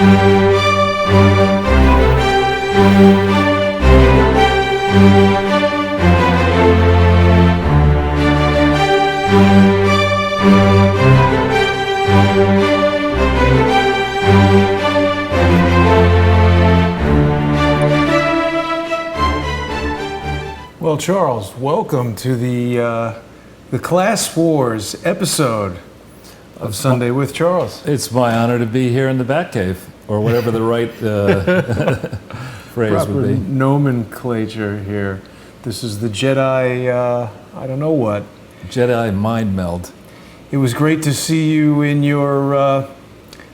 Well, Charles, welcome to the Class Wars episode of Sunday with Charles. It's my honor to be here in the Batcave, or whatever the right phrase Proper would be. nomenclature here. This is the Jedi, I don't know what. Jedi mind meld. It was great to see you in your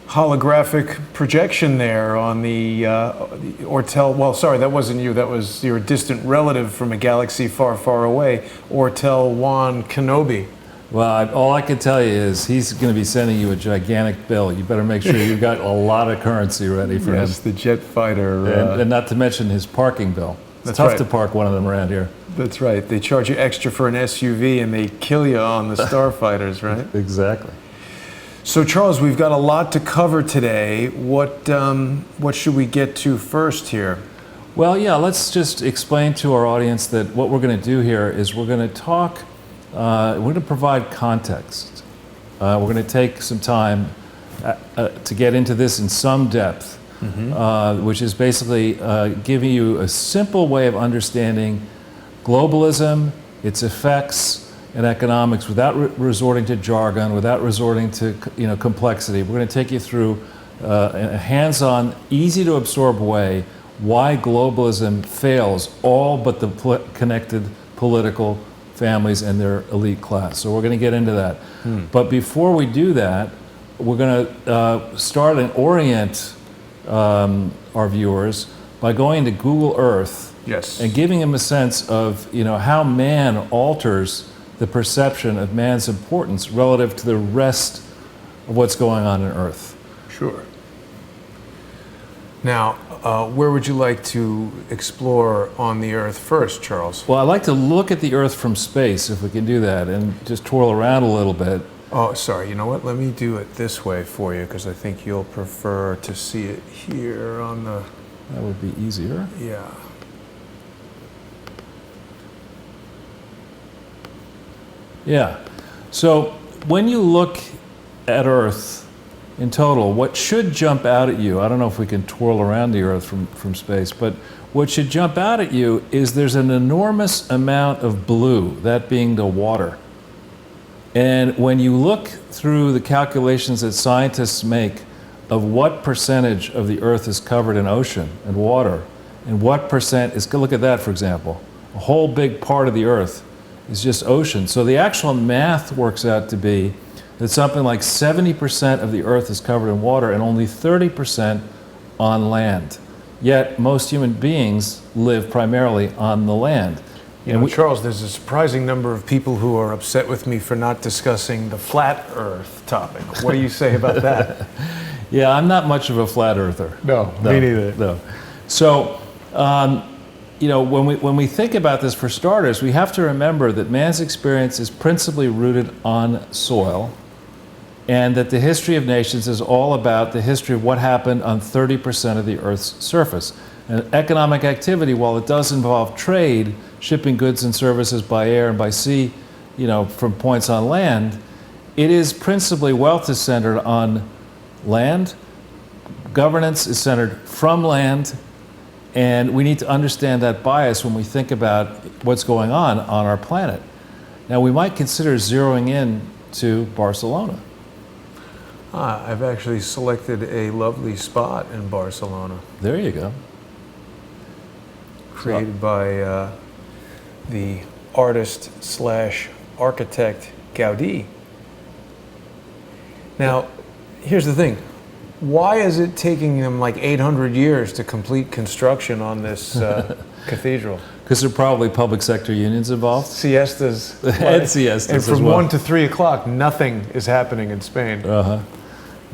holographic projection there on the Ortel. Well, sorry, that wasn't you. That was your distant relative from a galaxy far, far away, Ortel Wan Kenobi. Well, all I can tell you is he's going to be sending you a gigantic bill. You better make sure you've got a lot of currency ready for him. Yes, the jet fighter. And not to mention his parking bill. It's tough to park one of them around here. That's right. They charge you extra for an SUV and they kill you on the starfighters, right? Exactly. So, Charles, we've got a lot to cover today. What should we get to first here? Well, yeah, let's just explain to our audience that what we're going to do here is we're going to talk, we're going to provide context. We're going to take some time to get into this in some depth, which is basically giving you a simple way of understanding globalism, its effects, and economics without resorting to jargon, without resorting to complexity. We're going to take you through a hands-on, easy-to-absorb way why globalism fails all but the connected political families and their elite class. So we're going to get into that. But before we do that, we're going to start and orient our viewers by going to Google Earth and giving them a sense of how man alters the perception of man's importance relative to the rest of what's going on in Earth. Sure. Now, where would you like to explore on the Earth first, Charles? Well, I'd like to look at the Earth from space, if we can do that, and just twirl around a little bit. Oh, sorry. You know what? Let me do it this way for you, because I think you'll prefer to see it here on the... That would be easier. Yeah. Yeah. So when you look at Earth in total, what should jump out at you, I don't know if we can twirl around the Earth from space, but what should jump out at you is there's an enormous amount of blue, that being the water. And when you look through the calculations that scientists make of what percentage of the Earth is covered in ocean and water, and what percent is, look at that for example, a whole big part of the Earth is just ocean. So the actual math works out to be that something like 70% of the Earth is covered in water and only 30% on land. Yet most human beings live primarily on the land. Charles, there's a surprising number of people who are upset with me for not discussing the flat Earth topic. What do you say about that? Yeah, I'm not much of a flat earther. No, me neither. No. So, when we think about this, for starters, we have to remember that man's experience is principally rooted on soil, and that the history of nations is all about the history of what happened on 30% of the Earth's surface. And economic activity, while it does involve trade, shipping goods and services by air and by sea, from points on land, it is principally wealth is centered on land, governance is centered from land, and we need to understand that bias when we think about what's going on our planet. Now, we might consider zeroing in to Barcelona. I've actually selected a lovely spot in Barcelona. There you go. Created by the artist/architect Gaudi. Now, here's the thing. Why is it taking them like 800 years to complete construction on this cathedral? Because there are probably public sector unions involved. Siestas. And siestas And from as well. 1 to 3 o'clock, nothing is happening in Spain.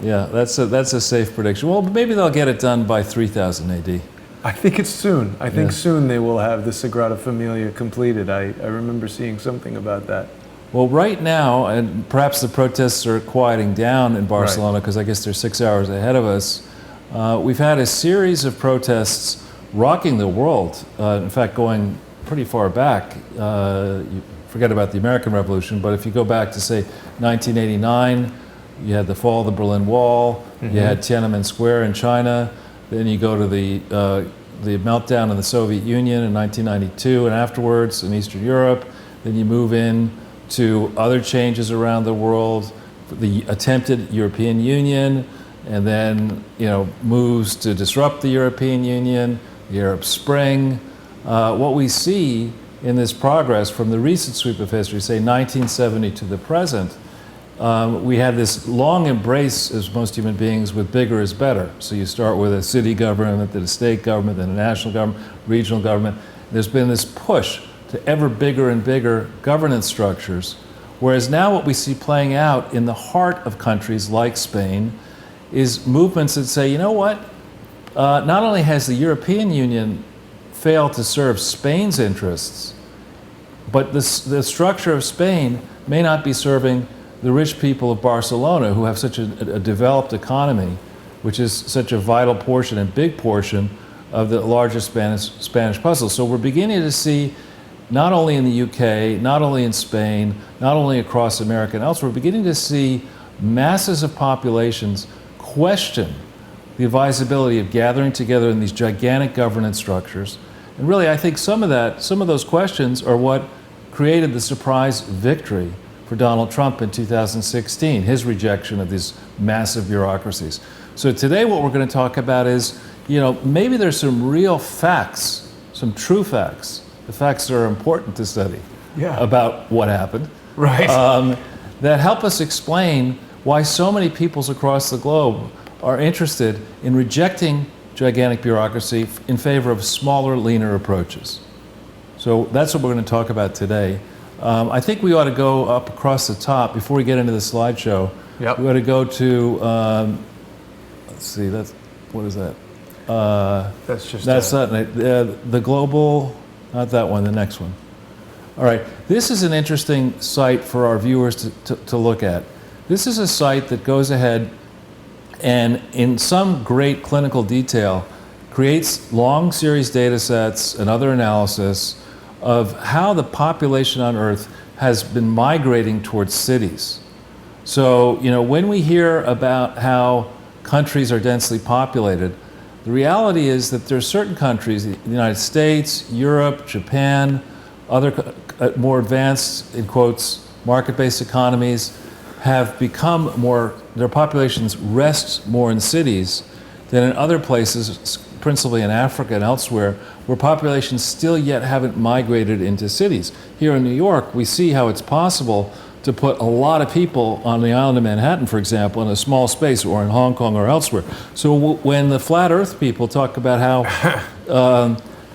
Yeah, that's a safe prediction. Well, maybe they'll get it done by 3000 AD. I think it's soon. I think soon they will have the Sagrada Familia completed. I remember seeing something about that. Well, right now, and perhaps the protests are quieting down in Barcelona because I guess they're 6 hours ahead of us, we've had a series of protests rocking the world, in fact, going pretty far back. You forget about the American Revolution, but if you go back to, say, 1989, you had the fall of the Berlin Wall, you had Tiananmen Square in China, then you go to the meltdown in the Soviet Union in 1992 and afterwards in Eastern Europe, then you move in to other changes around the world, the attempted European Union, and then moves to disrupt the European Union, the Arab Spring. What we see in this progress from the recent sweep of history, say 1970 to the present, we had this long embrace as most human beings with bigger is better. So you start with a city government, then a state government, then a national government, regional government. There's been this push to ever bigger and bigger governance structures, whereas now what we see playing out in the heart of countries like Spain is movements that say, you know what, not only has the European Union failed to serve Spain's interests, but the structure of Spain may not be serving the rich people of Barcelona, who have such a developed economy, which is such a vital portion and big portion of the largest Spanish puzzle. So we're beginning to see, not only in the UK, not only in Spain, not only across America and elsewhere, we're beginning to see masses of populations question the advisability of gathering together in these gigantic governance structures. And really, I think some of those questions are what created the surprise victory for Donald Trump in 2016, his rejection of these massive bureaucracies. So today what we're going to talk about is, maybe there's some real facts, some true facts, the facts that are important to study about what happened, right? That help us explain why so many peoples across the globe are interested in rejecting gigantic bureaucracy in favor of smaller, leaner approaches. So that's what we're going to talk about today. I think we ought to go up across the top before we get into the slideshow. Yep. We ought to go to, let's see, what is that? That's not the global, not that one, the next one. All right, this is an interesting site for our viewers to look at. This is a site that goes ahead and in some great clinical detail creates long series data sets and other analysis of how the population on Earth has been migrating towards cities. So, when we hear about how countries are densely populated, the reality is that there are certain countries, the United States, Europe, Japan, other more advanced, in quotes, market-based economies, have become their populations rest more in cities than in other places, principally in Africa and elsewhere, where populations still yet haven't migrated into cities. Here in New York, we see how it's possible to put a lot of people on the island of Manhattan, for example, in a small space, or in Hong Kong or elsewhere. So when the flat Earth people talk about how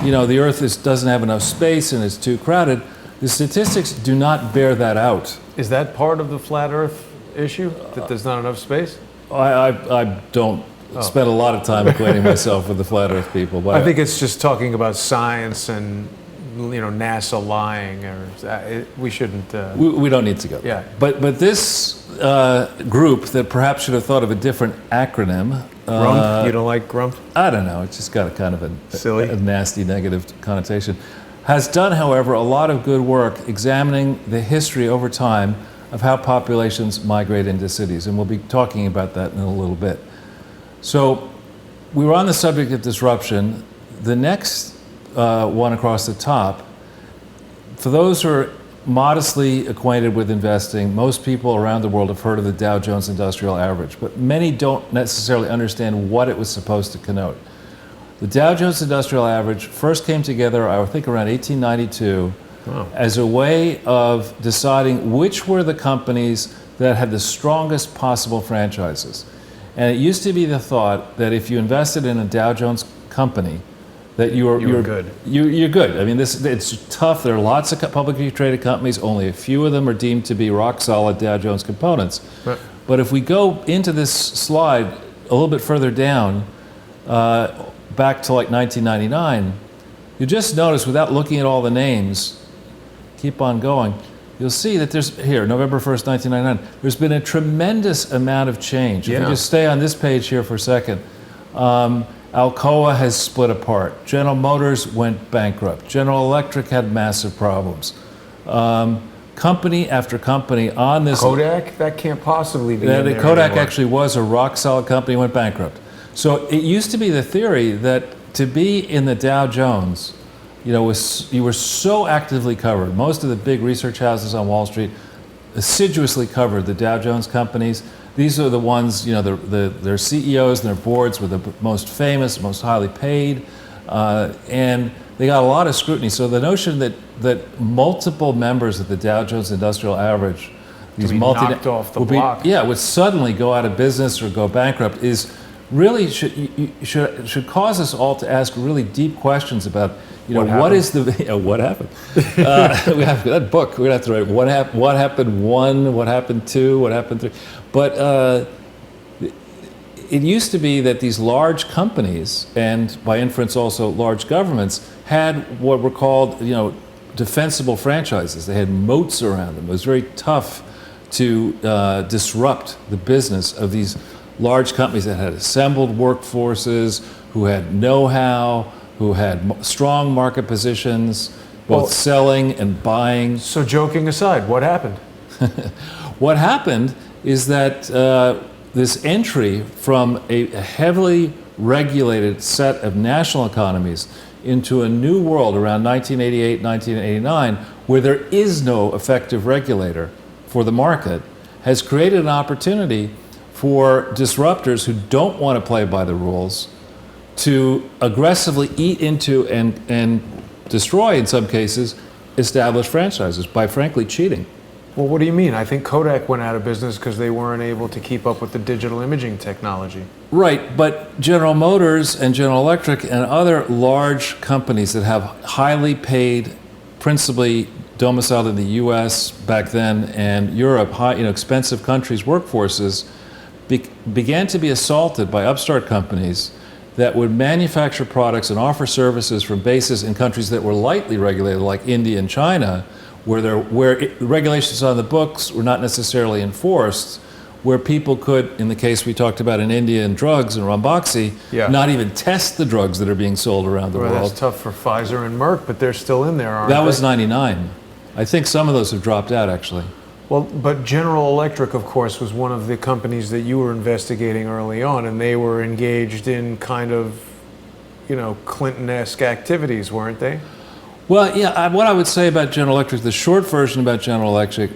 the Earth doesn't have enough space and it's too crowded, the statistics do not bear that out. Is that part of the flat Earth issue, that there's not enough space? I don't spend a lot of time equating myself with the flat Earth people. But I think it's just talking about science and NASA lying, or we shouldn't. We don't need to go. Yeah. But this group that perhaps should have thought of a different acronym. Grump? You don't like Grump? I don't know. It's just got a kind of Silly. a nasty negative connotation. Has done, however, a lot of good work examining the history over time of how populations migrate into cities, and we'll be talking about that in a little bit. So we were on the subject of disruption. The next one across the top, for those who are modestly acquainted with investing, most people around the world have heard of the Dow Jones Industrial Average, but many don't necessarily understand what it was supposed to connote. The Dow Jones Industrial Average first came together, I think, around 1892, as a way of deciding which were the companies that had the strongest possible franchises. And it used to be the thought that if you invested in a Dow Jones company, that you're good. You're good. I mean, it's tough. There are lots of publicly traded companies. Only a few of them are deemed to be rock solid Dow Jones components. Right. But if we go into this slide a little bit further down, back to like 1999, you just notice, without looking at all the names, keep on going, you'll see that there's, here, November 1st, 1999, there's been a tremendous amount of change. If you just stay on this page here for a second, Alcoa has split apart. General Motors went bankrupt. General Electric had massive problems. Company after company on this. Kodak? That can't possibly be in there Kodak anymore. actually was a rock-solid company, went bankrupt. So it used to be the theory that to be in the Dow Jones, you were so actively covered. Most of the big research houses on Wall Street assiduously covered the Dow Jones companies. These are the ones, their CEOs and their boards were the most famous, most highly paid, and they got a lot of scrutiny. So the notion that multiple members of the Dow Jones Industrial Average, these knocked off the block. would suddenly go out of business or go bankrupt is really should cause us all to ask really deep questions about what is the what happened. We have that book. We're gonna have to write what happened one, what happened two, what happened three. But it used to be that these large companies, and by inference also large governments, had what were called defensible franchises. They had moats around them. It was very tough to disrupt the business of these large companies that had assembled workforces, who had know-how, who had strong market positions, both selling and buying. So joking aside, what happened? What happened is that this entry from a heavily regulated set of national economies into a new world around 1988, 1989, where there is no effective regulator for the market, has created an opportunity for disruptors who don't want to play by the rules to aggressively eat into and destroy, in some cases, established franchises by frankly cheating. Well, what do you mean? I think Kodak went out of business because they weren't able to keep up with the digital imaging technology. Right, but General Motors and General Electric and other large companies that have highly paid, principally domiciled in the U.S. back then and Europe, expensive countries' workforces, began to be assaulted by upstart companies that would manufacture products and offer services from bases in countries that were lightly regulated, like India and China, where regulations on the books were not necessarily enforced, where people could, in the case we talked about in India and drugs and Rambaxi, not even test the drugs that are being sold around the world. That's tough for Pfizer and Merck, but they're still in there, aren't they? That was 99. I think some of those have dropped out, actually. Well, but General Electric, of course, was one of the companies that you were investigating early on, and they were engaged in kind of, Clinton-esque activities, weren't they? Well, yeah, what I would say about General Electric, the short version about General Electric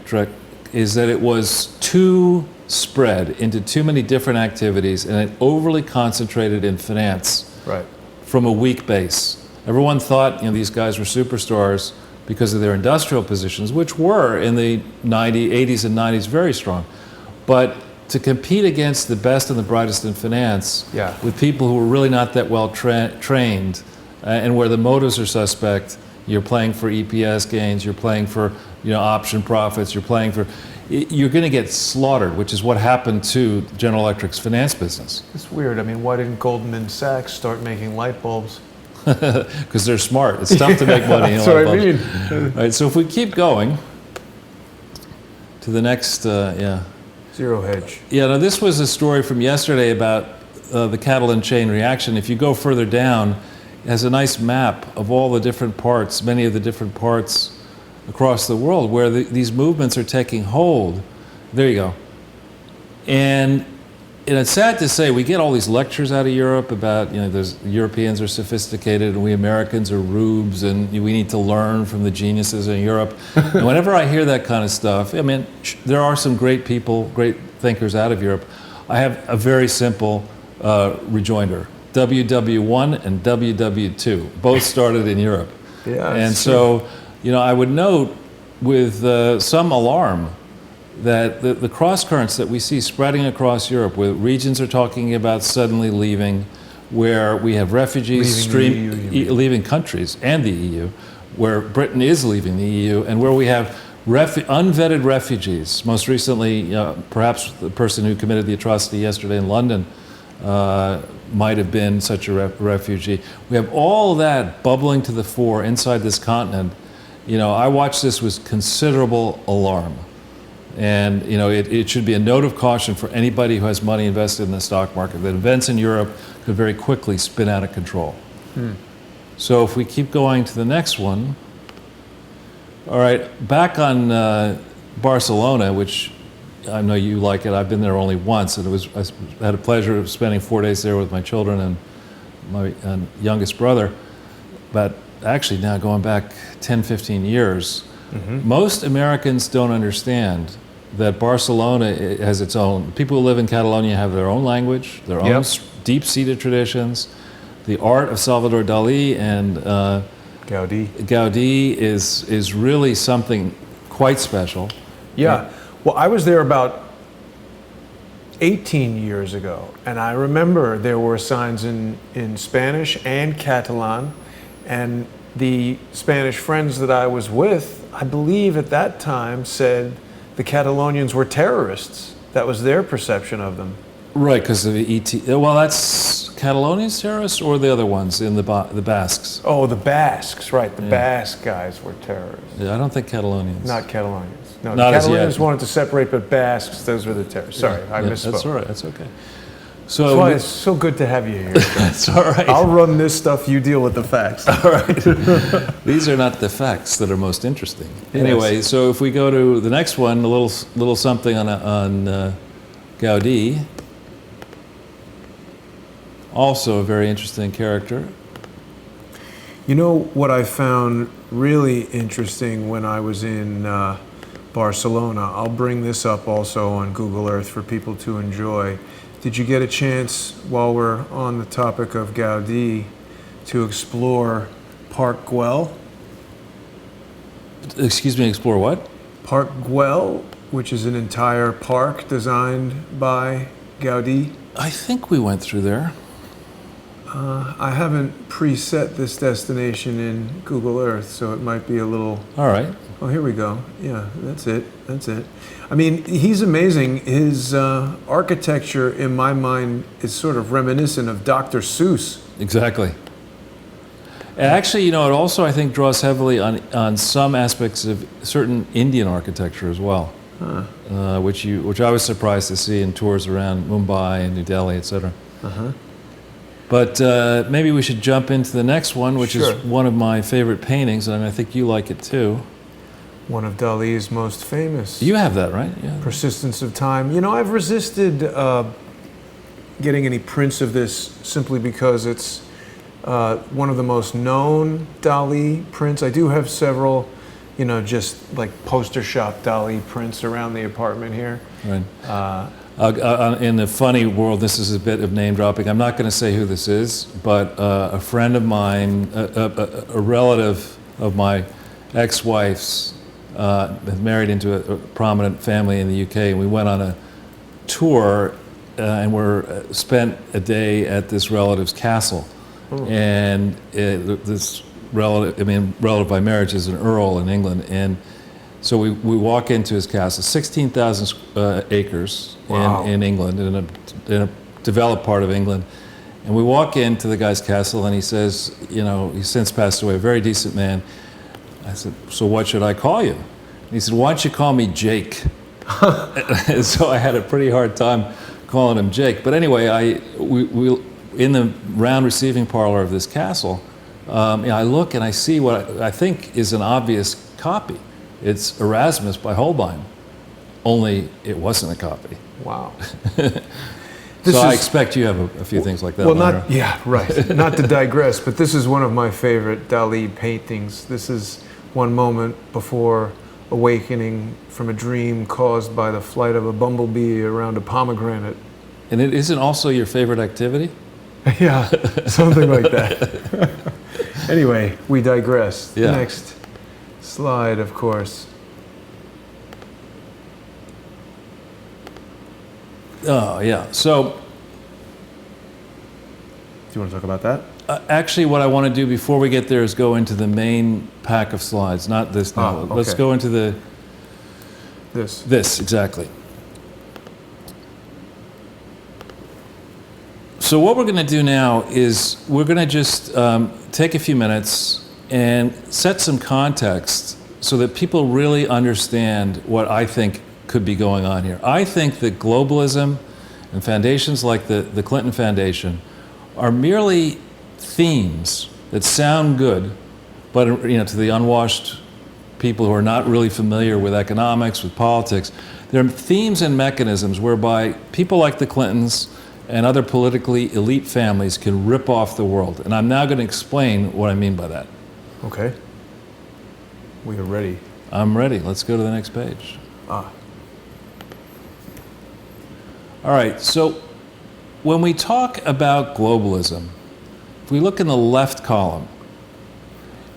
is that it was too spread into too many different activities, and it overly concentrated in finance from a weak base. Everyone thought these guys were superstars because of their industrial positions, which were in the 80s and 90s very strong. But to compete against the best and the brightest in finance with people who were really not that well trained and where the motives are suspect, you're playing for EPS gains, you're playing for option profits, you're going to get slaughtered, which is what happened to General Electric's finance business. It's weird. I mean, why didn't Goldman Sachs start making light bulbs? Because they're smart. It's tough to make money in That's light what I bulbs. mean. All right, so if we keep going to the next, Zero hedge. Yeah, now this was a story from yesterday about the Catalan chain reaction. If you go further down, it has a nice map of all the different parts, many of the different parts across the world where these movements are taking hold. There you go. And it's sad to say, we get all these lectures out of Europe about, Europeans are sophisticated and we Americans are rubes and we need to learn from the geniuses in Europe. And whenever I hear that kind of stuff, there are some great people, great thinkers out of Europe. I have a very simple rejoinder. WW1 and WW2, both started in Europe. And so, I would note with some alarm that the cross currents that we see spreading across Europe, where regions are talking about suddenly leaving, where we have refugees leaving countries and the EU, where Britain is leaving the EU, and where we have unvetted refugees. Most recently, perhaps the person who committed the atrocity yesterday in London might have been such a refugee. We have all that bubbling to the fore inside this continent. I watched this with considerable alarm. And it should be a note of caution for anybody who has money invested in the stock market that events in Europe could very quickly spin out of control. So if we keep going to the next one, all right, back on Barcelona, which I know you like it. I've been there only once, and I had a pleasure of spending 4 days there with my children and my youngest brother. But actually now going back 10, 15 years, most Americans don't understand that Barcelona has its own. People who live in Catalonia have their own language, their own deep-seated traditions. The art of Salvador Dali and Gaudí is really something quite special. Yeah. Well, I was there about 18 years ago, and I remember there were signs in Spanish and Catalan, and the Spanish friends that I was with, I believe at that time, said the Catalonians were terrorists. That was their perception of them. Right, because of the ET. Well, that's Catalonians terrorists or the other ones in the Basques? Oh, the Basques, right. The Basque guys were terrorists. Yeah, I don't think Catalonians. Not Catalonians. No, Not the as yet. Catalonians wanted to separate, but Basques, those were the terrorists. Sorry, I misspoke. That's all right. That's okay. That's why it's so good to have you here. That's all right. I'll run this stuff, you deal with the facts. All right. These are not the facts that are most interesting. Anyway, so if we go to the next one, a little something on Gaudí. Also a very interesting character. You know what I found really interesting when I was in Barcelona? I'll bring this up also on Google Earth for people to enjoy. Did you get a chance, while we're on the topic of Gaudí, to explore Park Güell? Excuse me, explore what? Park Güell, which is an entire park designed by Gaudí. I think we went through there. I haven't preset this destination in Google Earth, so it might be a little... All right. Oh, here we go. Yeah, that's it. That's it. I mean, he's amazing. His architecture, in my mind, is sort of reminiscent of Dr. Seuss. Exactly. And actually, it also, I think, draws heavily on some aspects of certain Indian architecture as well, which I was surprised to see in tours around Mumbai and New Delhi, etc. But maybe we should jump into the next one, which is one of my favorite paintings, and I think you like it too. One of Dali's most famous. You have that, right? Yeah. Persistence of Time. I've resisted getting any prints of this simply because it's one of the most known Dali prints. I do have several, just like poster shop Dali prints around the apartment here. Right. In the funny world, this is a bit of name dropping. I'm not going to say who this is, but a friend of mine, a relative of my ex-wife's, married into a prominent family in the UK, and we went on a tour and spent a day at this relative's castle. And this relative by marriage is an earl in England, and so we walk into his castle, 16,000 acres in England, in a developed part of England. And we walk into the guy's castle, and he says, he's since passed away, a very decent man. I said, so what should I call you? And he said, why don't you call me Jake? And so I had a pretty hard time calling him Jake. But anyway, we in the round receiving parlor of this castle, I look and I see what I think is an obvious copy. It's Erasmus by Holbein, only it wasn't a copy. Wow. So I expect you have a few things like that. Well, not to digress, but this is one of my favorite Dali paintings. This is one moment before awakening from a dream caused by the flight of a bumblebee around a pomegranate. And it isn't also your favorite activity? Yeah, something like that. Anyway, we digress. Yeah. Next slide, of course. Oh, yeah. So, do you want to talk about that? Actually, what I want to do before we get there is go into the main pack of slides, not this now. Okay. Let's go into This, exactly. So what we're going to do now is we're going to just take a few minutes and set some context so that people really understand what I think could be going on here. I think that globalism and foundations like the Clinton Foundation are merely themes that sound good, but to the unwashed people who are not really familiar with economics, with politics, they're themes and mechanisms whereby people like the Clintons and other politically elite families can rip off the world. And I'm now going to explain what I mean by that. Okay. We are ready. I'm ready. Let's go to the next page. Ah. All right, so when we talk about globalism, if we look in the left column,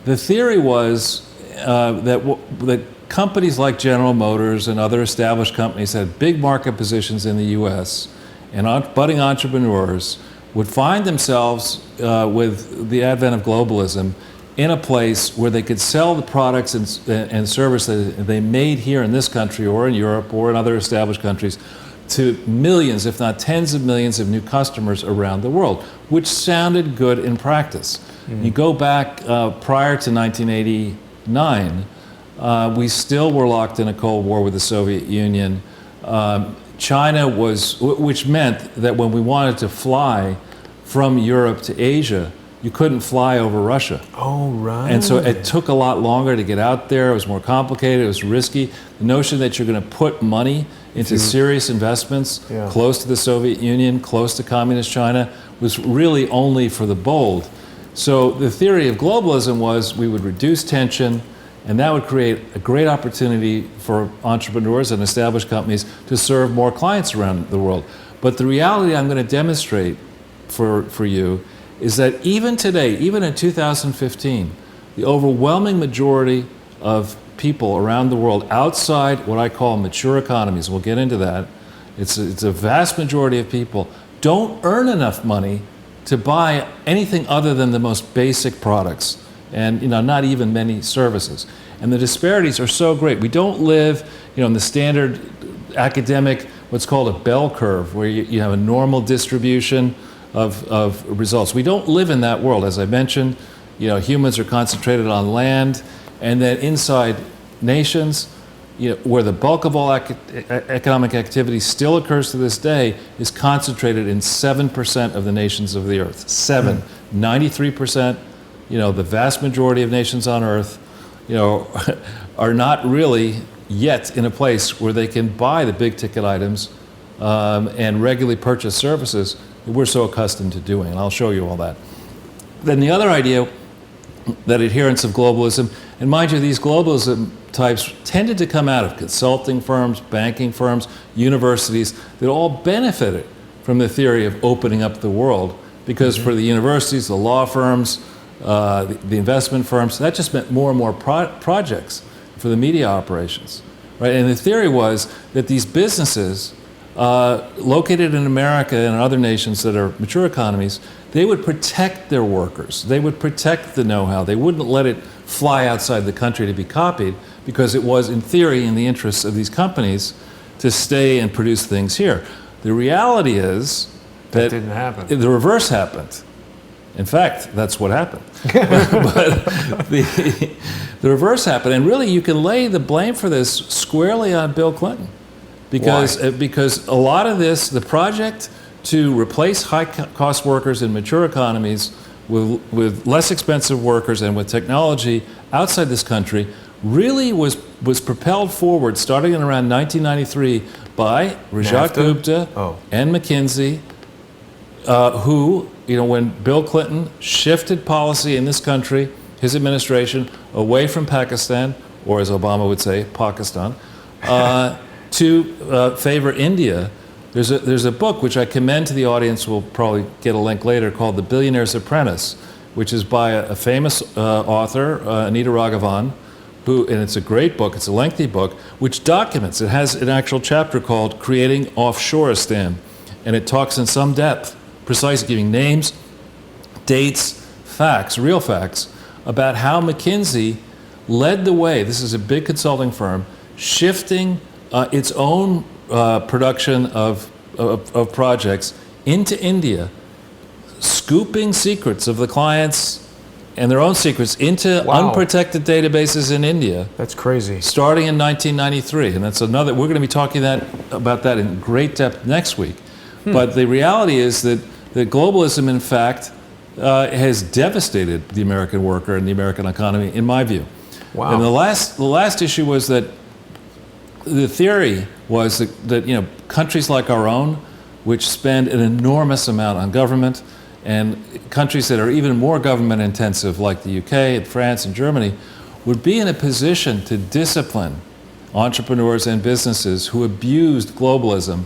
the theory was that companies like General Motors and other established companies that had big market positions in the US and budding entrepreneurs would find themselves with the advent of globalism in a place where they could sell the products and services that they made here in this country or in Europe or in other established countries to millions, if not tens of millions of new customers around the world, which sounded good in practice. You go back prior to 1989, we still were locked in a Cold War with the Soviet Union. China which meant that when we wanted to fly from Europe to Asia, you couldn't fly over Russia. Oh, right. And so it took a lot longer to get out there. It was more complicated. It was risky. The notion that you're going to put money into serious investments close to the Soviet Union, close to communist China, was really only for the bold. So the theory of globalism was we would reduce tension, and that would create a great opportunity for entrepreneurs and established companies to serve more clients around the world. But the reality I'm going to demonstrate for you is that even today, even in 2015, the overwhelming majority of people around the world outside what I call mature economies, we'll get into that, it's a vast majority of people, don't earn enough money to buy anything other than the most basic products and not even many services. And the disparities are so great. We don't live in the standard academic, what's called a bell curve, where you have a normal distribution of results. We don't live in that world. As I mentioned, humans are concentrated on land, and then inside nations, where the bulk of all economic activity still occurs to this day, is concentrated in 7% of the nations of the earth. 93%, the vast majority of nations on earth, are not really yet in a place where they can buy the big ticket items and regularly purchase services that we're so accustomed to doing. And I'll show you all that. Then the other idea, that adherents of globalism, and mind you, these globalism types tended to come out of consulting firms, banking firms, universities that all benefited from the theory of opening up the world, because for the universities, the law firms, the investment firms, that just meant more and more projects for the media operations, right? And the theory was that these businesses located in America and in other nations that are mature economies, they would protect their workers. They would protect the know-how. They wouldn't let it fly outside the country to be copied, because it was, in theory, in the interests of these companies to stay and produce things here. The reality is that didn't happen. The reverse happened. In fact, that's what happened. But the reverse happened. And really, you can lay the blame for this squarely on Bill Clinton. Because a lot of this, the project to replace high-cost workers in mature economies with less expensive workers and with technology outside this country, really was propelled forward starting in around 1993 by Rajat Gupta and McKinsey, who, when Bill Clinton shifted policy in this country, his administration, away from Pakistan, or as Obama would say, Pakistan, to favor India. There's a book which I commend to the audience, we'll probably get a link later, called The Billionaire's Apprentice, which is by a famous author, Anita Raghavan, and it's a great book, it's a lengthy book, which documents, it has an actual chapter called Creating Offshoreistan, and it talks in some depth, precisely giving names, dates, facts, real facts, about how McKinsey led the way, this is a big consulting firm, shifting its own production of projects into India, scooping secrets of the clients and their own secrets into Wow. unprotected databases in India, That's crazy. starting in 1993. And that's another, we're going to be talking about that in great depth next week. But the reality is that globalism, in fact, has devastated the American worker and the American economy, in my view. Wow. And the last issue was that the theory was that countries like our own, which spend an enormous amount on government, and countries that are even more government intensive, like the UK and France and Germany, would be in a position to discipline entrepreneurs and businesses who abused globalism,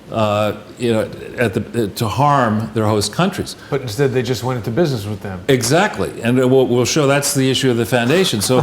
to harm their host countries. But instead, they just went into business with them. Exactly, and we'll show that's the issue of the foundation. So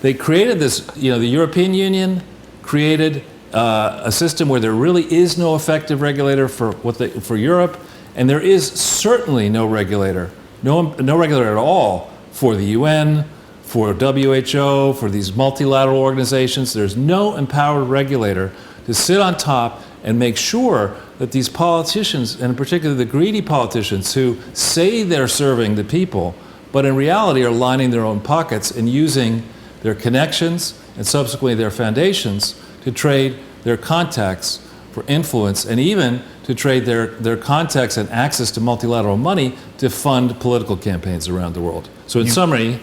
they created this. The European Union created a system where there really is no effective regulator for Europe, and there is certainly no regulator at all for the UN, for WHO, for these multilateral organizations. There's no empowered regulator to sit on top and make sure that these politicians, and in particular the greedy politicians who say they're serving the people, but in reality are lining their own pockets and using their connections and subsequently their foundations to trade their contacts for influence, and even to trade their contacts and access to multilateral money to fund political campaigns around the world. So in summary,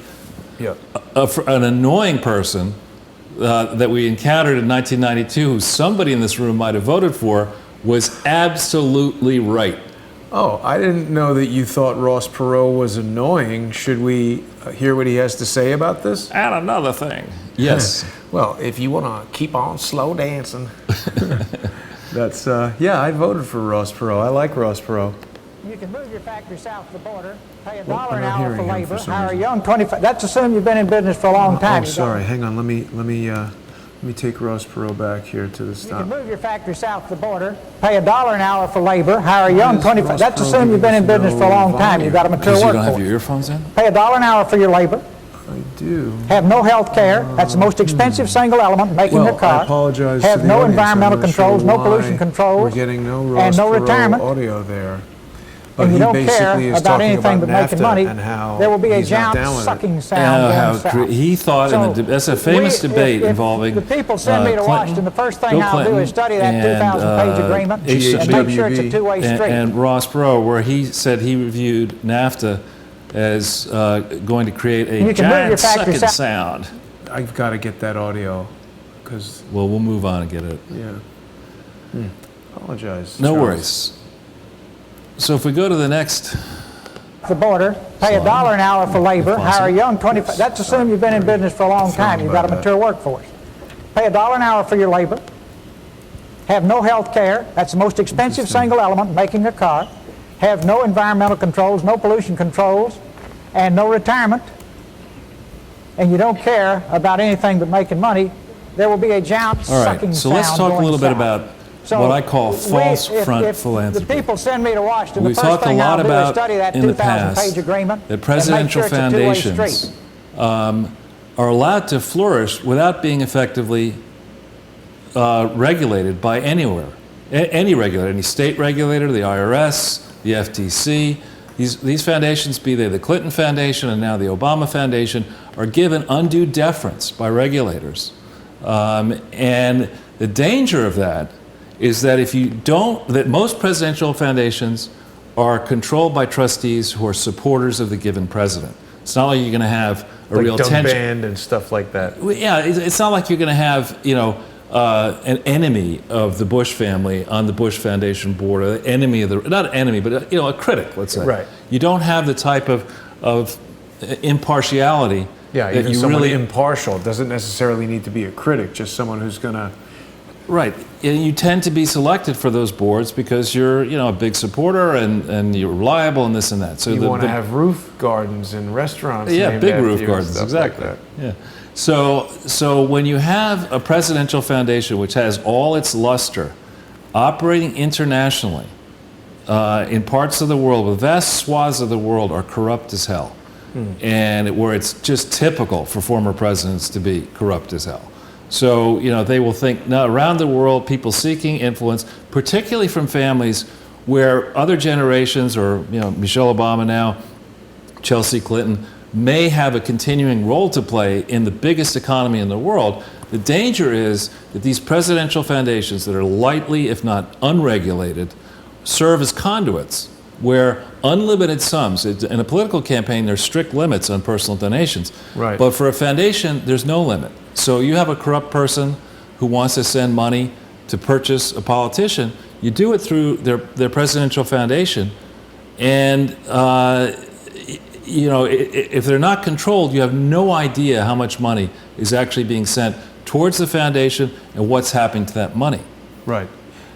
an annoying person that we encountered in 1992, who somebody in this room might have voted for, was absolutely right. Oh, I didn't know that you thought Ross Perot was annoying. Should we hear what he has to say about this? And another thing. Yes. Well, if you want to keep on slow dancing. That's, I voted for Ross Perot. I like Ross Perot. You can move your factory south of the border, pay $1 I'm an not hour for hearing him labor, for some hire a reason. young 25. That's assuming you've been in business for a long time. Oh, sorry. Hang on. Let me take Ross Perot back here to the You stop. can move your factory south of the border, pay $1 an hour for labor, hire a young does 25. Ross That's Perot assuming you've been in give us business for a no long time. You've got a mature Because you don't have your workforce. earphones in? Pay $1 an hour for your labor, I do. have no health care. That's the most expensive single element making Well, a car. I apologize Have to the no audience. environmental I'm not controls, sure no why pollution controls, We're getting no Ross and no Perot retirement. audio there. But and you he don't basically care is about talking anything about but making NAFTA money. and how There will be a he's not giant down with it. sucking sound going south. He thought, So that's a famous debate if involving the people send me to Clinton, Washington, the first thing Bill I'll do Clinton, is study that and, 2,000-page agreement and make sure it's a two-way street. and Ross Perot, where he said he reviewed NAFTA as going to create a You can move your giant factory sucking south. sound. I've got to get that audio because, Well, we'll move on and get it. Apologize. No Charles. worries. So if we go to the next, The border, pay $1 an hour for labor, hire a young 25. That's assuming you've been in business for a long time. You've got a mature workforce. Pay $1 an hour for your labor. Have no health care. That's the most expensive single element making a car. Have no environmental controls, no pollution controls, and no retirement. And you don't care about anything but making money. There will be a giant all sucking right. So sound let's talk a going little bit south. about So what I call false front if philanthropy. the people send me to Washington, We've the first talked a thing lot I'll do is about study that in the past 2,000-page agreement that and make presidential sure it's a two-way foundations street. are allowed to flourish without being effectively regulated by anywhere, any regulator, any state regulator, the IRS, the FTC. These foundations, be they the Clinton Foundation and now the Obama Foundation, are given undue deference by regulators. And the danger of that is that if you don't, that most presidential foundations are controlled by trustees who are supporters of the given president. It's not like you're going to have a Like real Doug tension. Band and stuff like that. Well, yeah, it's not like you're going to have, an enemy of the Bush family on the Bush Foundation board, or an enemy of the, not an enemy, but a critic, let's say. Right. You don't have the type of impartiality Yeah, that even you someone really impartial doesn't necessarily need to be a critic, just someone who's going to... Right. And you tend to be selected for those boards because you're, a big supporter and you're reliable and this and that. So You want to have roof gardens and restaurants. yeah, named big after roof you and gardens, stuff exactly. Like that. Yeah. So when you have a presidential foundation which has all its luster operating internationally in parts of the world, with vast swaths of the world are corrupt as hell, and where it's just typical for former presidents to be corrupt as hell. So, they will think, now around the world, people seeking influence, particularly from families where other generations, or, Michelle Obama now, Chelsea Clinton, may have a continuing role to play in the biggest economy in the world. The danger is that these presidential foundations that are lightly, if not unregulated, serve as conduits where unlimited sums, in a political campaign, there's strict limits on personal donations. Right. But for a foundation, there's no limit. So you have a corrupt person who wants to send money to purchase a politician, you do it through their presidential foundation, and if they're not controlled, you have no idea how much money is actually being sent towards the foundation and what's happening to that money. Right.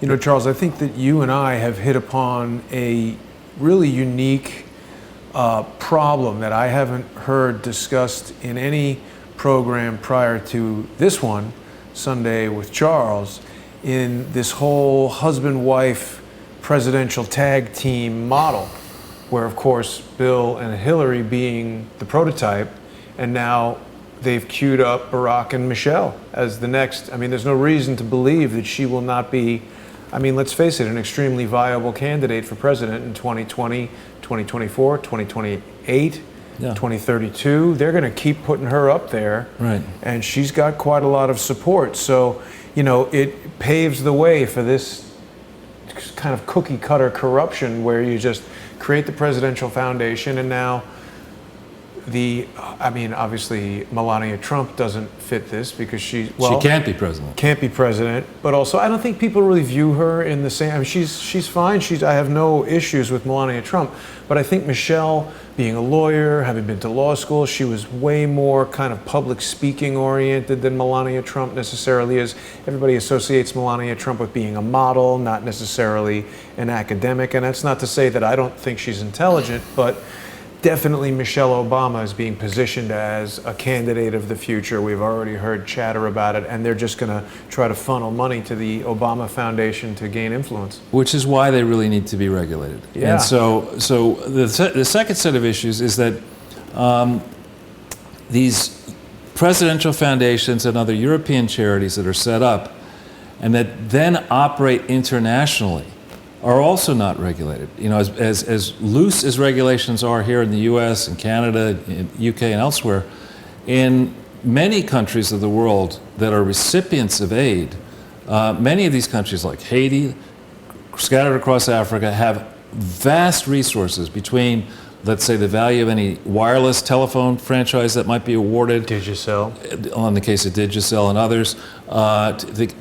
You know, Charles, I think that you and I have hit upon a really unique problem that I haven't heard discussed in any program prior to this one, Sunday with Charles, in this whole husband-wife presidential tag team model, where, of course, Bill and Hillary being the prototype, and now they've queued up Barack and Michelle as the next. I mean, there's no reason to believe that she will not be, I mean, let's face it, an extremely viable candidate for president in 2020, 2024, 2028, Yeah. 2032. They're going to keep putting her up there. Right. And she's got quite a lot of support. So, you know, it paves the way for this kind of cookie cutter corruption where you just create the presidential foundation, and now obviously Melania Trump doesn't fit this because she can't be president. Can't be president, but also I don't think people really view her in the same. I mean, she's fine. I have no issues with Melania Trump, but I think Michelle, being a lawyer, having been to law school, she was way more kind of public speaking oriented than Melania Trump necessarily is. Everybody associates Melania Trump with being a model, not necessarily an academic, and that's not to say that I don't think she's intelligent, but definitely Michelle Obama is being positioned as a candidate of the future. We've already heard chatter about it, and they're just going to try to funnel money to the Obama Foundation to gain influence. Which is why they really need to be regulated. Yeah. And so the second set of issues is that these presidential foundations and other European charities that are set up and that then operate internationally are also not regulated. You know, as loose as regulations are here in the US and Canada, in UK and elsewhere, in many countries of the world that are recipients of aid, many of these countries like Haiti, scattered across Africa, have vast resources between, let's say, the value of any wireless telephone franchise that might be awarded, Digicel, on the case of Digicel and others,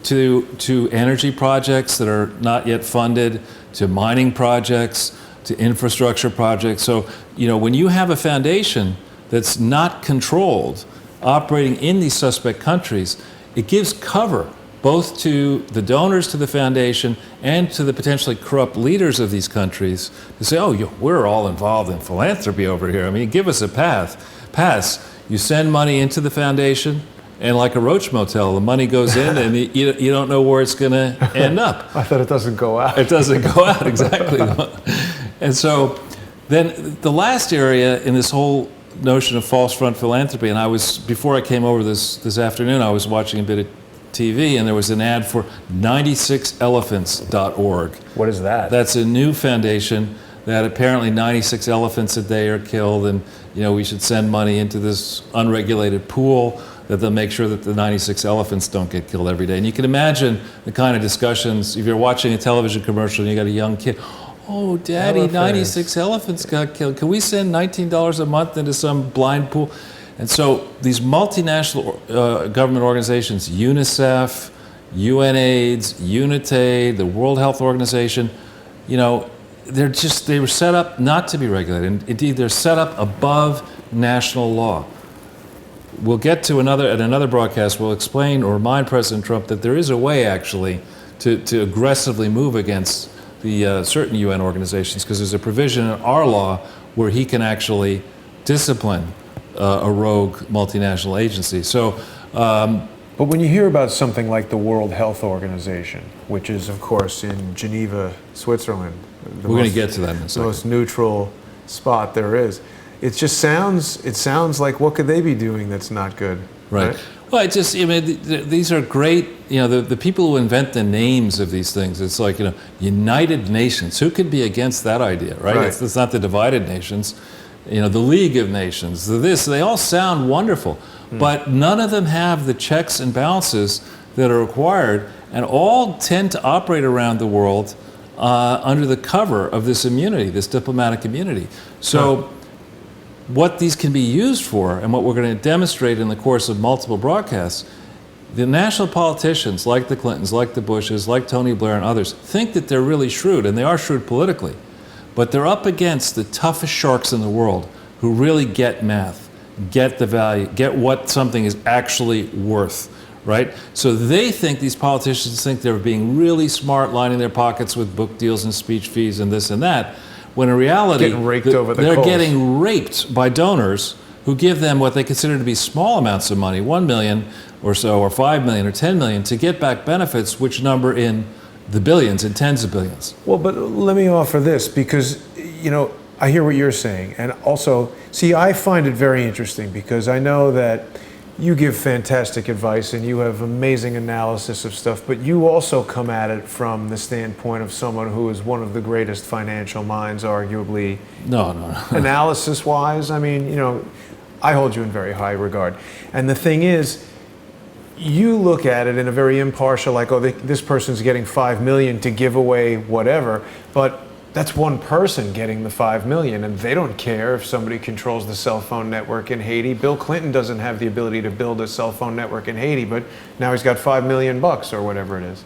to energy projects that are not yet funded, to mining projects, to infrastructure projects. So, you know, when you have a foundation that's not controlled, operating in these suspect countries, it gives cover both to the donors to the foundation and to the potentially corrupt leaders of these countries to say, oh, we're all involved in philanthropy over here. I mean, give us a pass. You send money into the foundation, and like a roach motel, the money goes in and you don't know where it's going to end up. I thought it doesn't go out. It doesn't go out, exactly. And so then the last area in this whole notion of false front philanthropy, and before I came over this afternoon, I was watching a bit of TV, and there was an ad for 96elephants.org. What is that? That's a new foundation that apparently 96 elephants a day are killed, and we should send money into this unregulated pool that they'll make sure that the 96 elephants don't get killed every day. And you can imagine the kind of discussions, if you're watching a television commercial and you got a young kid, oh, Daddy, Elephants. 96 elephants got killed. Can we send $19 a month into some blind pool? And so these multinational government organizations, UNICEF, UNAIDS, UNITAID, the World Health Organization, they were set up not to be regulated. And indeed, they're set up above national law. We'll get to another broadcast, we'll explain or remind President Trump that there is a way actually to aggressively move against the certain UN organizations, because there's a provision in our law where he can actually discipline a rogue multinational agency. So, but when you hear about something like the World Health Organization, which is, of course, in Geneva, Switzerland, we're going to get to that in a the second. most neutral spot there is. It just sounds like, what could they be doing that's not good? Right. Well, these are great, the people who invent the names of these things, it's like, United Nations. Who could be against that idea, right? Right. It's not the divided nations. the League of Nations, they all sound wonderful, but none of them have the checks and balances that are required, and all tend to operate around the world under the cover of this immunity, this diplomatic immunity. So what these can be used for, and what we're going to demonstrate in the course of multiple broadcasts, the national politicians like the Clintons, like the Bushes, like Tony Blair and others, think that they're really shrewd, and they are shrewd politically, but they're up against the toughest sharks in the world who really get math, get the value, get what something is actually worth, right? So they think, these politicians think they're being really smart, lining their pockets with book deals and speech fees and this and that, when in reality, Getting raked over the they're coals. getting raped by donors who give them what they consider to be small amounts of money, 1 million or so, or 5 million or 10 million, to get back benefits which number in the billions and tens of billions. Well, but let me offer this, because, I hear what you're saying. And also, see, I find it very interesting, because I know that you give fantastic advice and you have amazing analysis of stuff, but you also come at it from the standpoint of someone who is one of the greatest financial minds, arguably. No. Analysis-wise, I mean, I hold you in very high regard. And the thing is, you look at it in a very impartial, like, this person's getting 5 million to give away whatever, but that's one person getting the 5 million, and they don't care if somebody controls the cell phone network in Haiti. Bill Clinton doesn't have the ability to build a cell phone network in Haiti, but now he's got $5 million or whatever it is.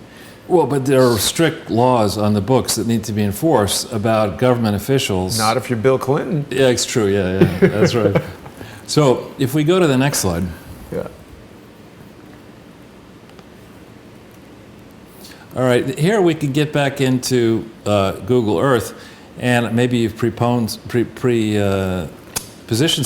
Well, but there are strict laws on the books that need to be enforced about government officials. Not if you're Bill Clinton. Yeah, it's true. Yeah, that's right. So if we go to the next slide. Yeah. All right, here we can get back into Google Earth, and maybe you've positioned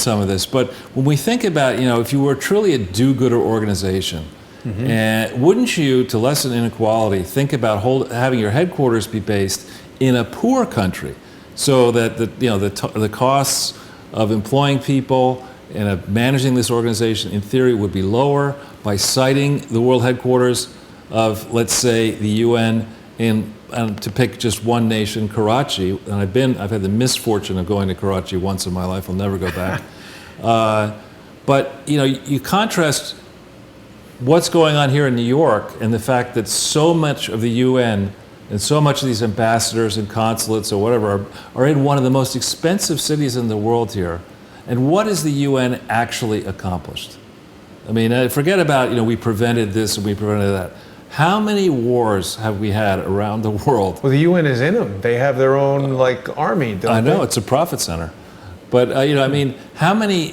some of this, but when we think about, if you were truly a do-gooder organization, and wouldn't you, to lessen inequality, think about having your headquarters be based in a poor country, so that the costs of employing people and of managing this organization, in theory, would be lower by siting the world headquarters of, let's say, the UN in, to pick just one nation, Karachi. And I've had the misfortune of going to Karachi once in my life. I'll never go back. But you contrast what's going on here in New York and the fact that so much of the UN and so much of these ambassadors and consulates or whatever are in one of the most expensive cities in the world here. And what has the UN actually accomplished? I mean, forget about, we prevented this and we prevented that. How many wars have we had around the world? Well, the UN is in them. They have their own, army, don't they? I know, it's a profit center. But, how many,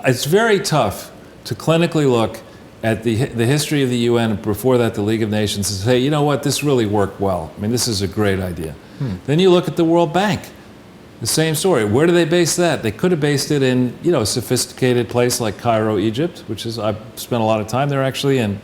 it's very tough to clinically look at the history of the UN, before that the League of Nations, and say, you know what, this really worked well. I mean, this is a great idea. Then you look at the World Bank, the same story. Where do they base that? They could have based it in, a sophisticated place like Cairo, Egypt, which is, I've spent a lot of time there actually, and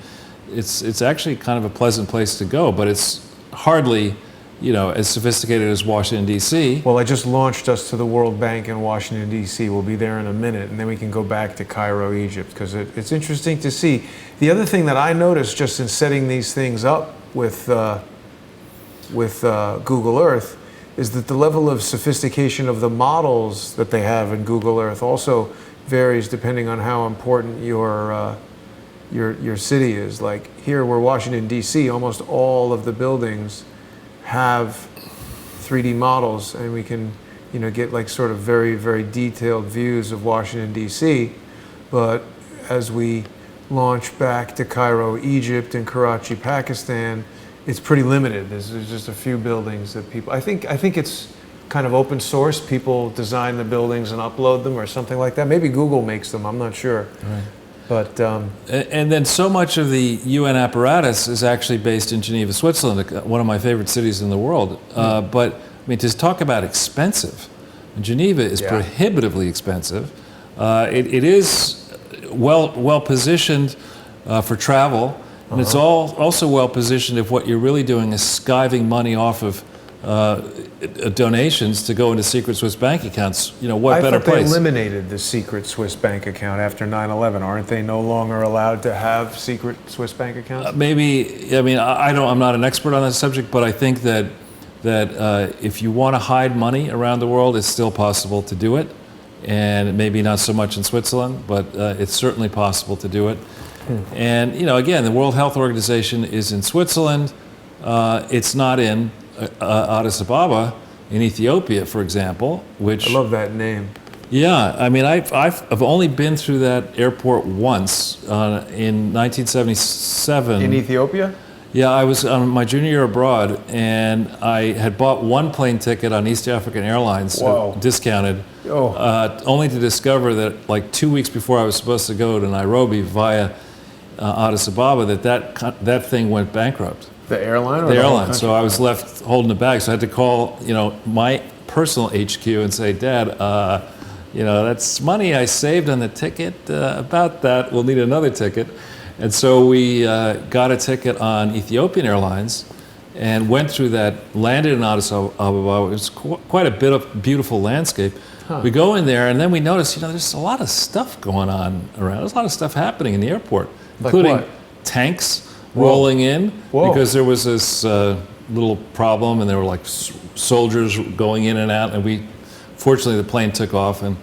it's actually kind of a pleasant place to go, but it's hardly, as sophisticated as Washington, D.C. Well, I just launched us to the World Bank in Washington, D.C. We'll be there in a minute, and then we can go back to Cairo, Egypt, because it's interesting to see. The other thing that I noticed just in setting these things up with Google Earth is that the level of sophistication of the models that they have in Google Earth also varies depending on how important your city is. Like here, where Washington, D.C., almost all of the buildings have 3D models, and we can, get sort of very, very detailed views of Washington, D.C. But as we launch back to Cairo, Egypt, and Karachi, Pakistan, it's pretty limited. There's just a few buildings that people. I think it's kind of open source. People design the buildings and upload them, or something like that. Maybe Google makes them. I'm not sure. Right. But and then so much of the UN apparatus is actually based in Geneva, Switzerland, one of my favorite cities in the world. But I mean, to talk about expensive, Geneva is prohibitively expensive. It is well positioned for travel, and it's also well positioned if what you're really doing is skiving money off of donations to go into secret Swiss bank accounts. What better place? I thought they eliminated the secret Swiss bank account after 9/11. Aren't they no longer allowed to have secret Swiss bank accounts? Maybe. I mean, I'm not an expert on that subject, but I think that if you want to hide money around the world, it's still possible to do it. and maybe not so much in Switzerland, but it's certainly possible to do it. And again, the World Health Organization is in Switzerland. It's not in Addis Ababa in Ethiopia, for example, which I love that name. yeah, I mean, I've only been through that airport once in 1977. In Ethiopia? Yeah, I was on my junior year abroad, and I had bought one plane ticket on East African Airlines, Whoa. discounted, Oh. only to discover that like 2 weeks before I was supposed to go to Nairobi via Addis Ababa, that thing went bankrupt. The airline or The the whole airline. So country? I was left holding the bag. So I had to call, my personal HQ and say, Dad, that's money I saved on the ticket. About that, we'll need another ticket. And so we got a ticket on Ethiopian Airlines and went through that, landed in Addis Ababa. It was quite a bit of beautiful landscape. Huh. We go in there, and then we notice, there's a lot of stuff going on around. There's a lot of stuff happening in the airport, Like including what? tanks rolling in Whoa. because there was this little problem, and there were like soldiers going in and out, and fortunately the plane took off and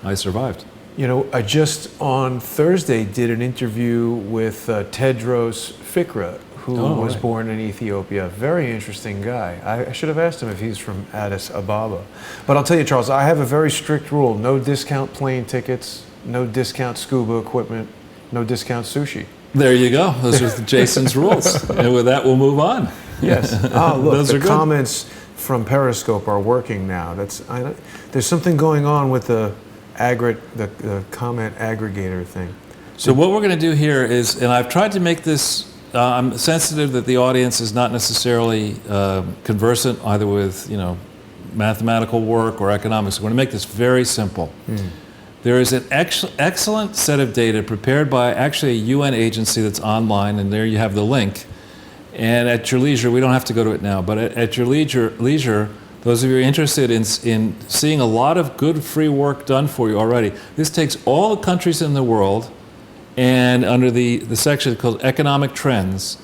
I survived. I just on Thursday did an interview with Tedros Fikra, who was right. born in Ethiopia. Very interesting guy. I should have asked him if he's from Addis Ababa. But I'll tell you, Charles, I have a very strict rule. No discount plane tickets, no discount scuba equipment, no discount sushi. There you go. Those are Jason's rules. And with that, we'll move on. Yes. Oh, look, Those the are good. comments from Periscope are working now. There's something going on with the comment aggregator thing. So what we're going to do here is, and I've tried to make this, I'm sensitive that the audience is not necessarily conversant either with, mathematical work or economics. We're going to make this very simple. There is an excellent set of data prepared by actually a UN agency that's online, and there you have the link. And at your leisure, we don't have to go to it now, but at your leisure, those of you who are interested in seeing a lot of good free work done for you already, this takes all the countries in the world, and under the section called Economic Trends,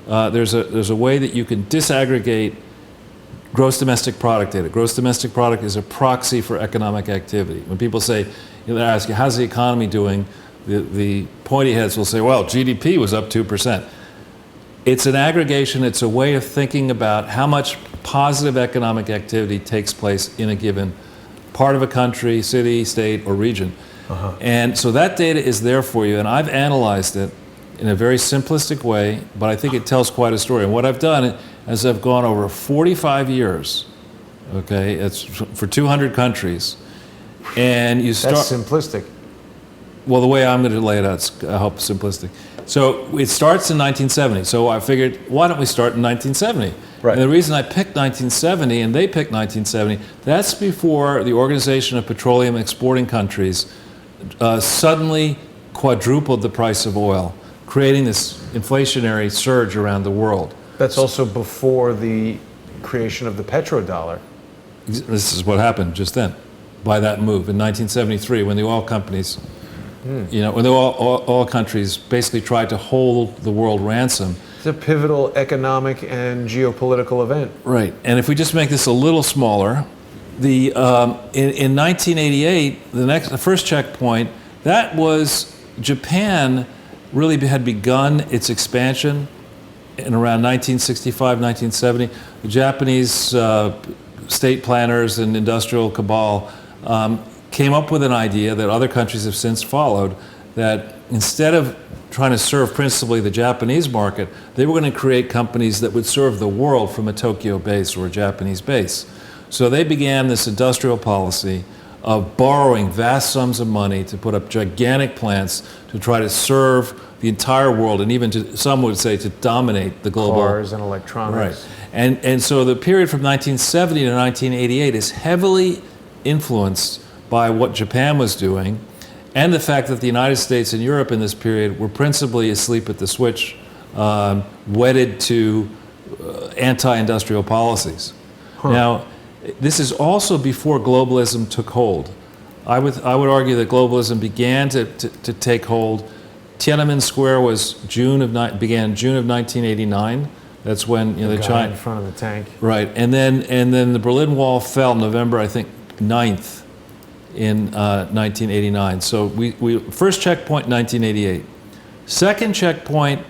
there's a way that you can disaggregate gross domestic product data. Gross domestic product is a proxy for economic activity. When people say, they ask you, how's the economy doing? The pointy heads will say, well, GDP was up 2%. It's an aggregation, it's a way of thinking about how much positive economic activity takes place in a given part of a country, city, state, or region. And so that data is there for you, and I've analyzed it in a very simplistic way, but I think it tells quite a story. And what I've done is I've gone over 45 years, okay, it's for 200 countries, and you start... That's simplistic. Well, the way I'm going to lay it out is, I hope, simplistic. So it starts in 1970. So I figured, why don't we start in 1970? Right. And the reason I picked 1970 and they picked 1970, that's before the Organization of Petroleum Exporting Countries suddenly quadrupled the price of oil, creating this inflationary surge around the world. That's also before the creation of the petrodollar. This is what happened just then, by that move in 1973, when the oil companies, when the oil countries basically tried to hold the world ransom. It's a pivotal economic and geopolitical event. Right, and if we just make this a little smaller, in 1988, the first checkpoint, that was Japan really had begun its expansion in around 1965, 1970. The Japanese state planners and industrial cabal came up with an idea that other countries have since followed, that instead of trying to serve principally the Japanese market, they were going to create companies that would serve the world from a Tokyo base or a Japanese base. So they began this industrial policy of borrowing vast sums of money to put up gigantic plants to try to serve the entire world, and even some would say to dominate the global... Cars and electronics. Right. And so the period from 1970 to 1988 is heavily influenced by what Japan was doing, and the fact that the United States and Europe in this period were principally asleep at the switch, wedded to anti-industrial policies. Now, this is also before globalism took hold. I would argue that globalism began to take hold. Tiananmen Square began June of 1989. That's when the guy China in front of the tank. Right, and then the Berlin Wall fell November, I think, 9th in 1989. So we first checkpoint 1988. Second checkpoint,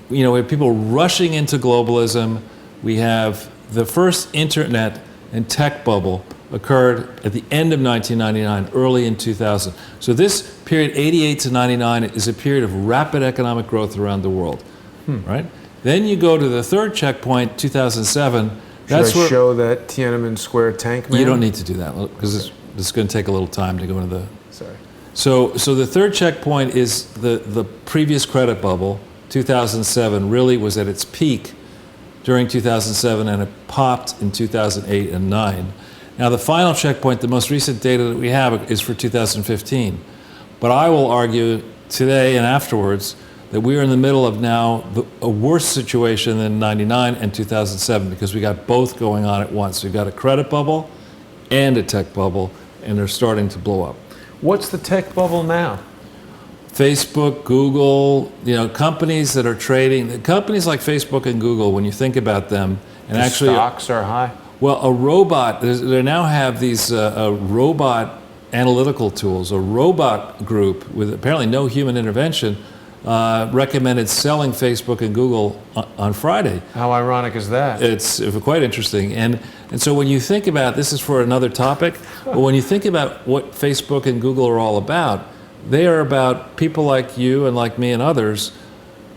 we have people rushing into globalism. We have the first internet and tech bubble occurred at the end of 1999, early in 2000. So this period, 88 to 99, is a period of rapid economic growth around the world, right? Then you go to the third checkpoint, 2007. That's Should I where show that Tiananmen Square tank man? you don't need to do that because it's going to take a little time to go into the. Sorry. So the third checkpoint is the previous credit bubble. 2007 really was at its peak during 2007, and it popped in 2008 and 9. Now the final checkpoint, the most recent data that we have, is for 2015. But I will argue today and afterwards that we are in the middle of now a worse situation than 99 and 2007 because we got both going on at once. We've got a credit bubble and a tech bubble, and they're starting to blow up. What's the tech bubble now? Facebook, Google, companies that are trading, companies like Facebook and Google, when you think about them, and actually stocks are high. Well, a robot, they now have these robot analytical tools. A robot group with apparently no human intervention recommended selling Facebook and Google on Friday. How ironic is that? It's quite interesting. And so when you think about, this is for another topic, but when you think about what Facebook and Google are all about, they are about people like you and like me and others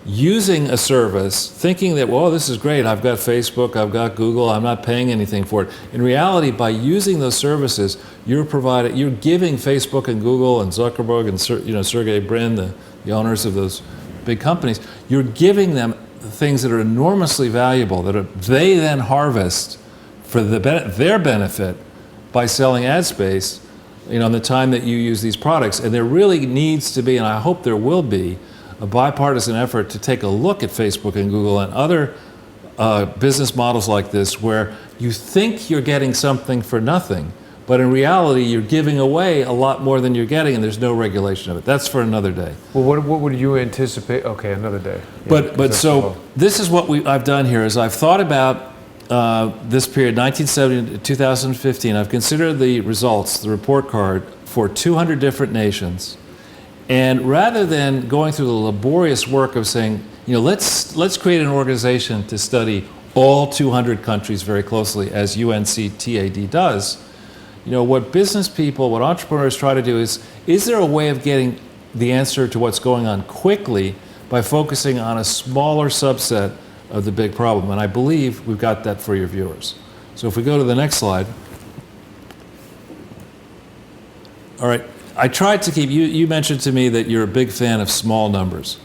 using a service, thinking that, well, this is great, I've got Facebook, I've got Google, I'm not paying anything for it. In reality, by using those services, you're giving Facebook and Google and Zuckerberg and Sergey Brin, the owners of those big companies, you're giving them things that are enormously valuable, they then harvest for their benefit by selling ad space, in the time that you use these products. And there really needs to be, and I hope there will be, a bipartisan effort to take a look at Facebook and Google and other business models like this where you think you're getting something for nothing, but in reality you're giving away a lot more than you're getting, and there's no regulation of it. That's for another day. Well, what would you anticipate? Okay, another day. Yeah, but so this is what I've done here is I've thought about this period, 1970 to 2015. I've considered the results, the report card, for 200 different nations. And rather than going through the laborious work of saying, let's create an organization to study all 200 countries very closely, as UNCTAD does, what business people, what entrepreneurs try to do is there a way of getting the answer to what's going on quickly by focusing on a smaller subset of the big problem? And I believe we've got that for your viewers. So if we go to the next slide. All right. I tried to keep, you mentioned to me that you're a big fan of small numbers.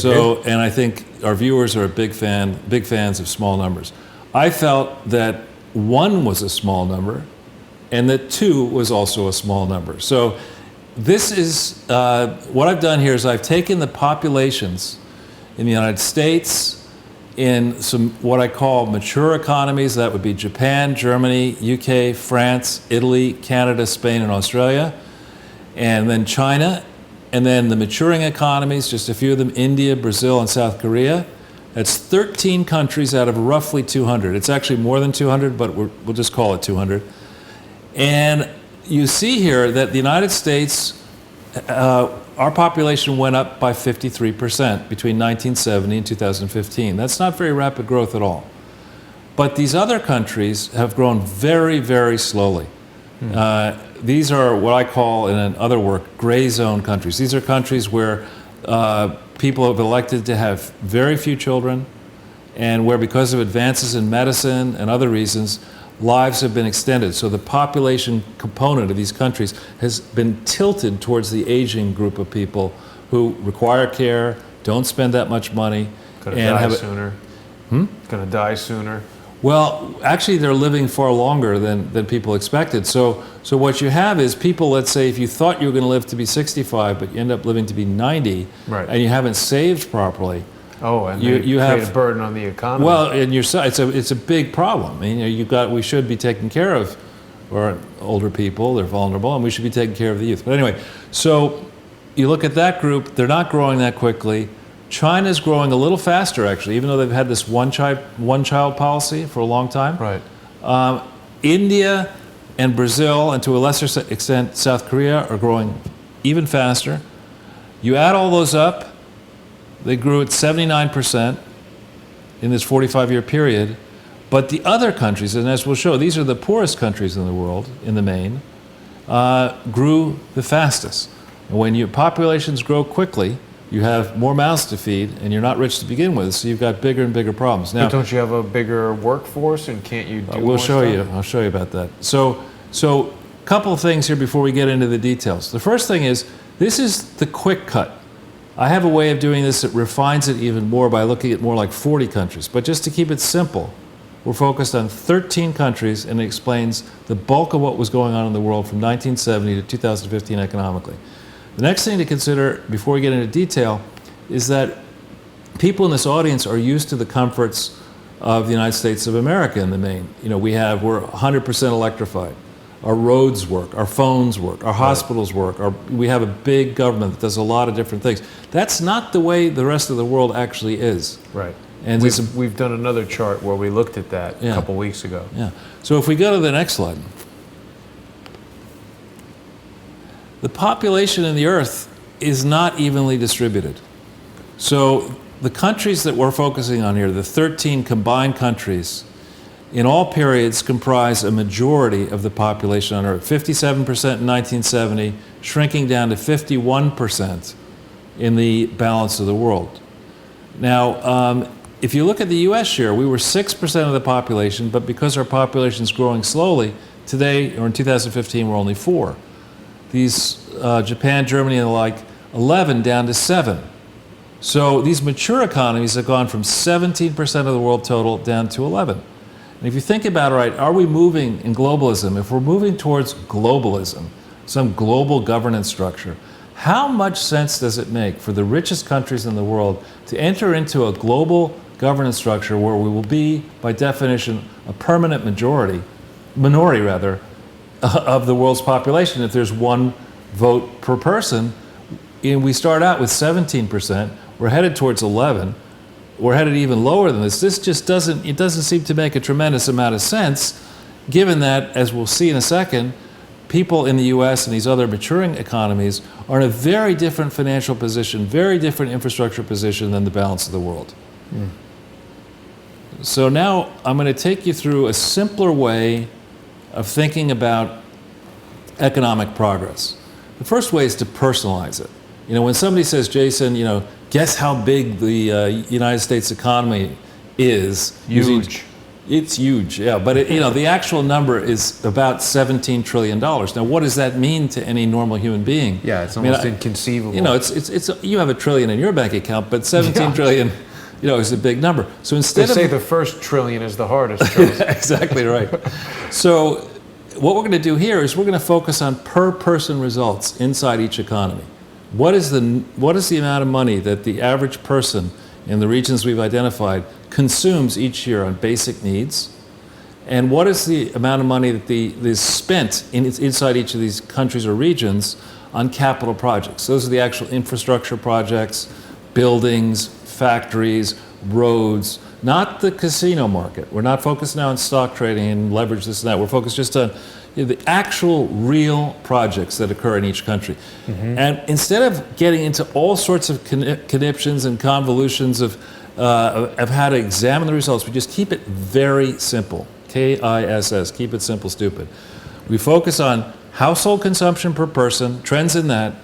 And I think our viewers are big fans of small numbers. I felt that 1 was a small number and that 2 was also a small number. So this is, what I've done here is I've taken the populations in the United States, in some what I call mature economies, that would be Japan, Germany, UK, France, Italy, Canada, Spain, and Australia, and then China, and then the maturing economies, just a few of them, India, Brazil, and South Korea. That's 13 countries out of roughly 200. It's actually more than 200, but we'll just call it 200. And you see here that the United States, our population went up by 53% between 1970 and 2015. That's not very rapid growth at all. But these other countries have grown very, very slowly. These are what I call, in other work, gray zone countries. These are countries where people have elected to have very few children, and where, because of advances in medicine and other reasons, lives have been extended. So the population component of these countries has been tilted towards the aging group of people who require care, don't spend that much money, and die sooner. Going to die sooner. Well, actually, they're living far longer than people expected. So what you have is people, let's say, if you thought you were going to live to be 65, but you end up living to be 90, right, and you haven't saved properly. Oh, and you have a burden on the economy. Well, and it's a big problem. I mean, we should be taking care of our older people. They're vulnerable, and we should be taking care of the youth. But anyway, so you look at that group. They're not growing that quickly. China's growing a little faster, actually, even though they've had this one child policy for a long time. Right. India, and Brazil, and to a lesser extent South Korea, are growing even faster. You add all those up, they grew at 79% in this 45-year period. But the other countries, and as we'll show, these are the poorest countries in the world, in the main, grew the fastest. And when your populations grow quickly, you have more mouths to feed, and you're not rich to begin with, so you've got bigger and bigger problems. Now, but don't you have a bigger workforce, and can't you do we'll more show stuff? you. I'll show you about that. So a couple of things here before we get into the details. The first thing is, this is the quick cut. I have a way of doing this that refines it even more by looking at more like 40 countries. But just to keep it simple, we're focused on 13 countries, and it explains the bulk of what was going on in the world from 1970 to 2015 economically. The next thing to consider before we get into detail is that people in this audience are used to the comforts of the United States of America in the main. You know, we're 100% electrified. Our roads work, our phones work, our hospitals work, we have a big government that does a lot of different things. That's not the way the rest of the world actually is. Right. And we've done another chart where we looked at that a couple weeks ago. Yeah. So if we go to the next slide. The population in the Earth is not evenly distributed. So the countries that we're focusing on here, the 13 combined countries, in all periods comprise a majority of the population on Earth. 57% in 1970, shrinking down to 51% in the balance of the world. Now, if you look at the US share, we were 6% of the population, but because our population is growing slowly, today, or in 2015, we're only 4. These, Japan, Germany, and the like, 11 down to 7. So these mature economies have gone from 17% of the world total down to 11. And if you think about it, right, are we moving in globalism? If we're moving towards globalism, some global governance structure, how much sense does it make for the richest countries in the world to enter into a global governance structure where we will be, by definition, a permanent minority rather, of the world's population if there's one vote per person? And we start out with 17%, we're headed towards 11, we're headed even lower than this. This just doesn't seem to make a tremendous amount of sense, given that, as we'll see in a second, people in the US and these other maturing economies are in a very different financial position, very different infrastructure position than the balance of the world. Mm. So now I'm going to take you through a simpler way of thinking about economic progress. The first way is to personalize it. You know, when somebody says, Jason, you know, guess how big the United States economy is. Huge. It's huge, yeah. But it, you know, the actual number is about $17 trillion. Now, what does that mean to any normal human being? Yeah, it's almost inconceivable. You know, it's you have $1 trillion in your bank account, but 17 trillion, you know, is a big number. So instead they say the first trillion is the hardest trillion. Exactly right. So what we're going to do here is we're going to focus on per person results inside each economy. What is the amount of money that the average person in the regions we've identified consumes each year on basic needs? And what is the amount of money that is spent inside each of these countries or regions on capital projects? Those are the actual infrastructure projects, buildings, factories, roads, not the casino market. We're not focused now on stock trading and leverage this and that. We're focused just on the actual real projects that occur in each country. Mm-hmm. And instead of getting into all sorts of conniptions and convolutions of how to examine the results, we just keep it very simple. KISS, keep it simple, stupid. We focus on household consumption per person, trends in that,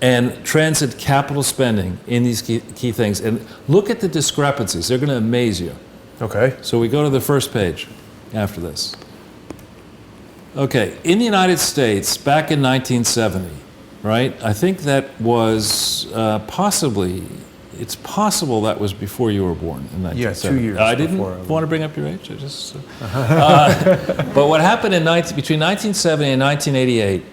and trends in capital spending in these key things. And look at the discrepancies. They're going to amaze you. Okay. So we go to the first page after this. Okay, in the United States, back in 1970, right? I think that was it's possible that was before you were born in 1970. Yeah, 2 years I didn't want to bring up your age. I just, but what happened between 1970 and 1988,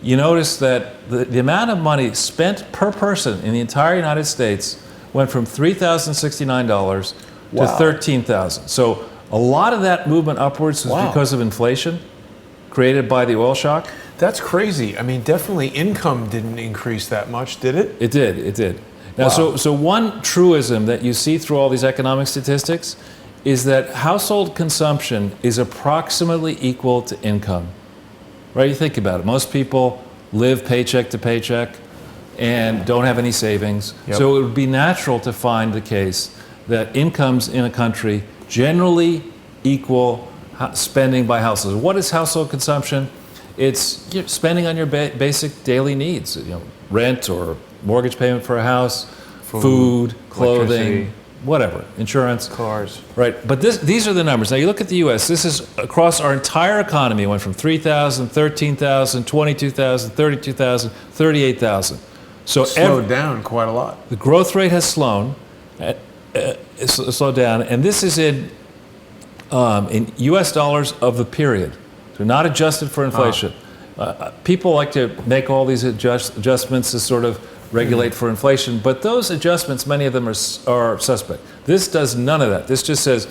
you notice that the amount of money spent per person in the entire United States went from $3,069 to $13,000. So a lot of that movement upwards was because of inflation created by the oil shock. That's crazy. I mean, definitely income didn't increase that much, did it? It did. Now, so one truism that you see through all these economic statistics is that household consumption is approximately equal to income right? You think about it. Most people live paycheck to paycheck and don't have any savings. Yep. So it would be natural to find the case that incomes in a country generally equal spending by households. What is household consumption? It's spending on your basic daily needs, rent or mortgage payment for a house, food, clothing, electricity, whatever, insurance. cars. Right, but these are the numbers. Now you look at the U.S., this is across our entire economy. It went from 3,000, 13,000, 22,000, 32,000, 38,000. So Slowed down quite a lot. the growth rate has slowed down, and this is in U.S. dollars of the period. So not adjusted for inflation. People like to make all these adjustments to sort of regulate for inflation, but those adjustments, many of them are suspect. This does none of that. This just says,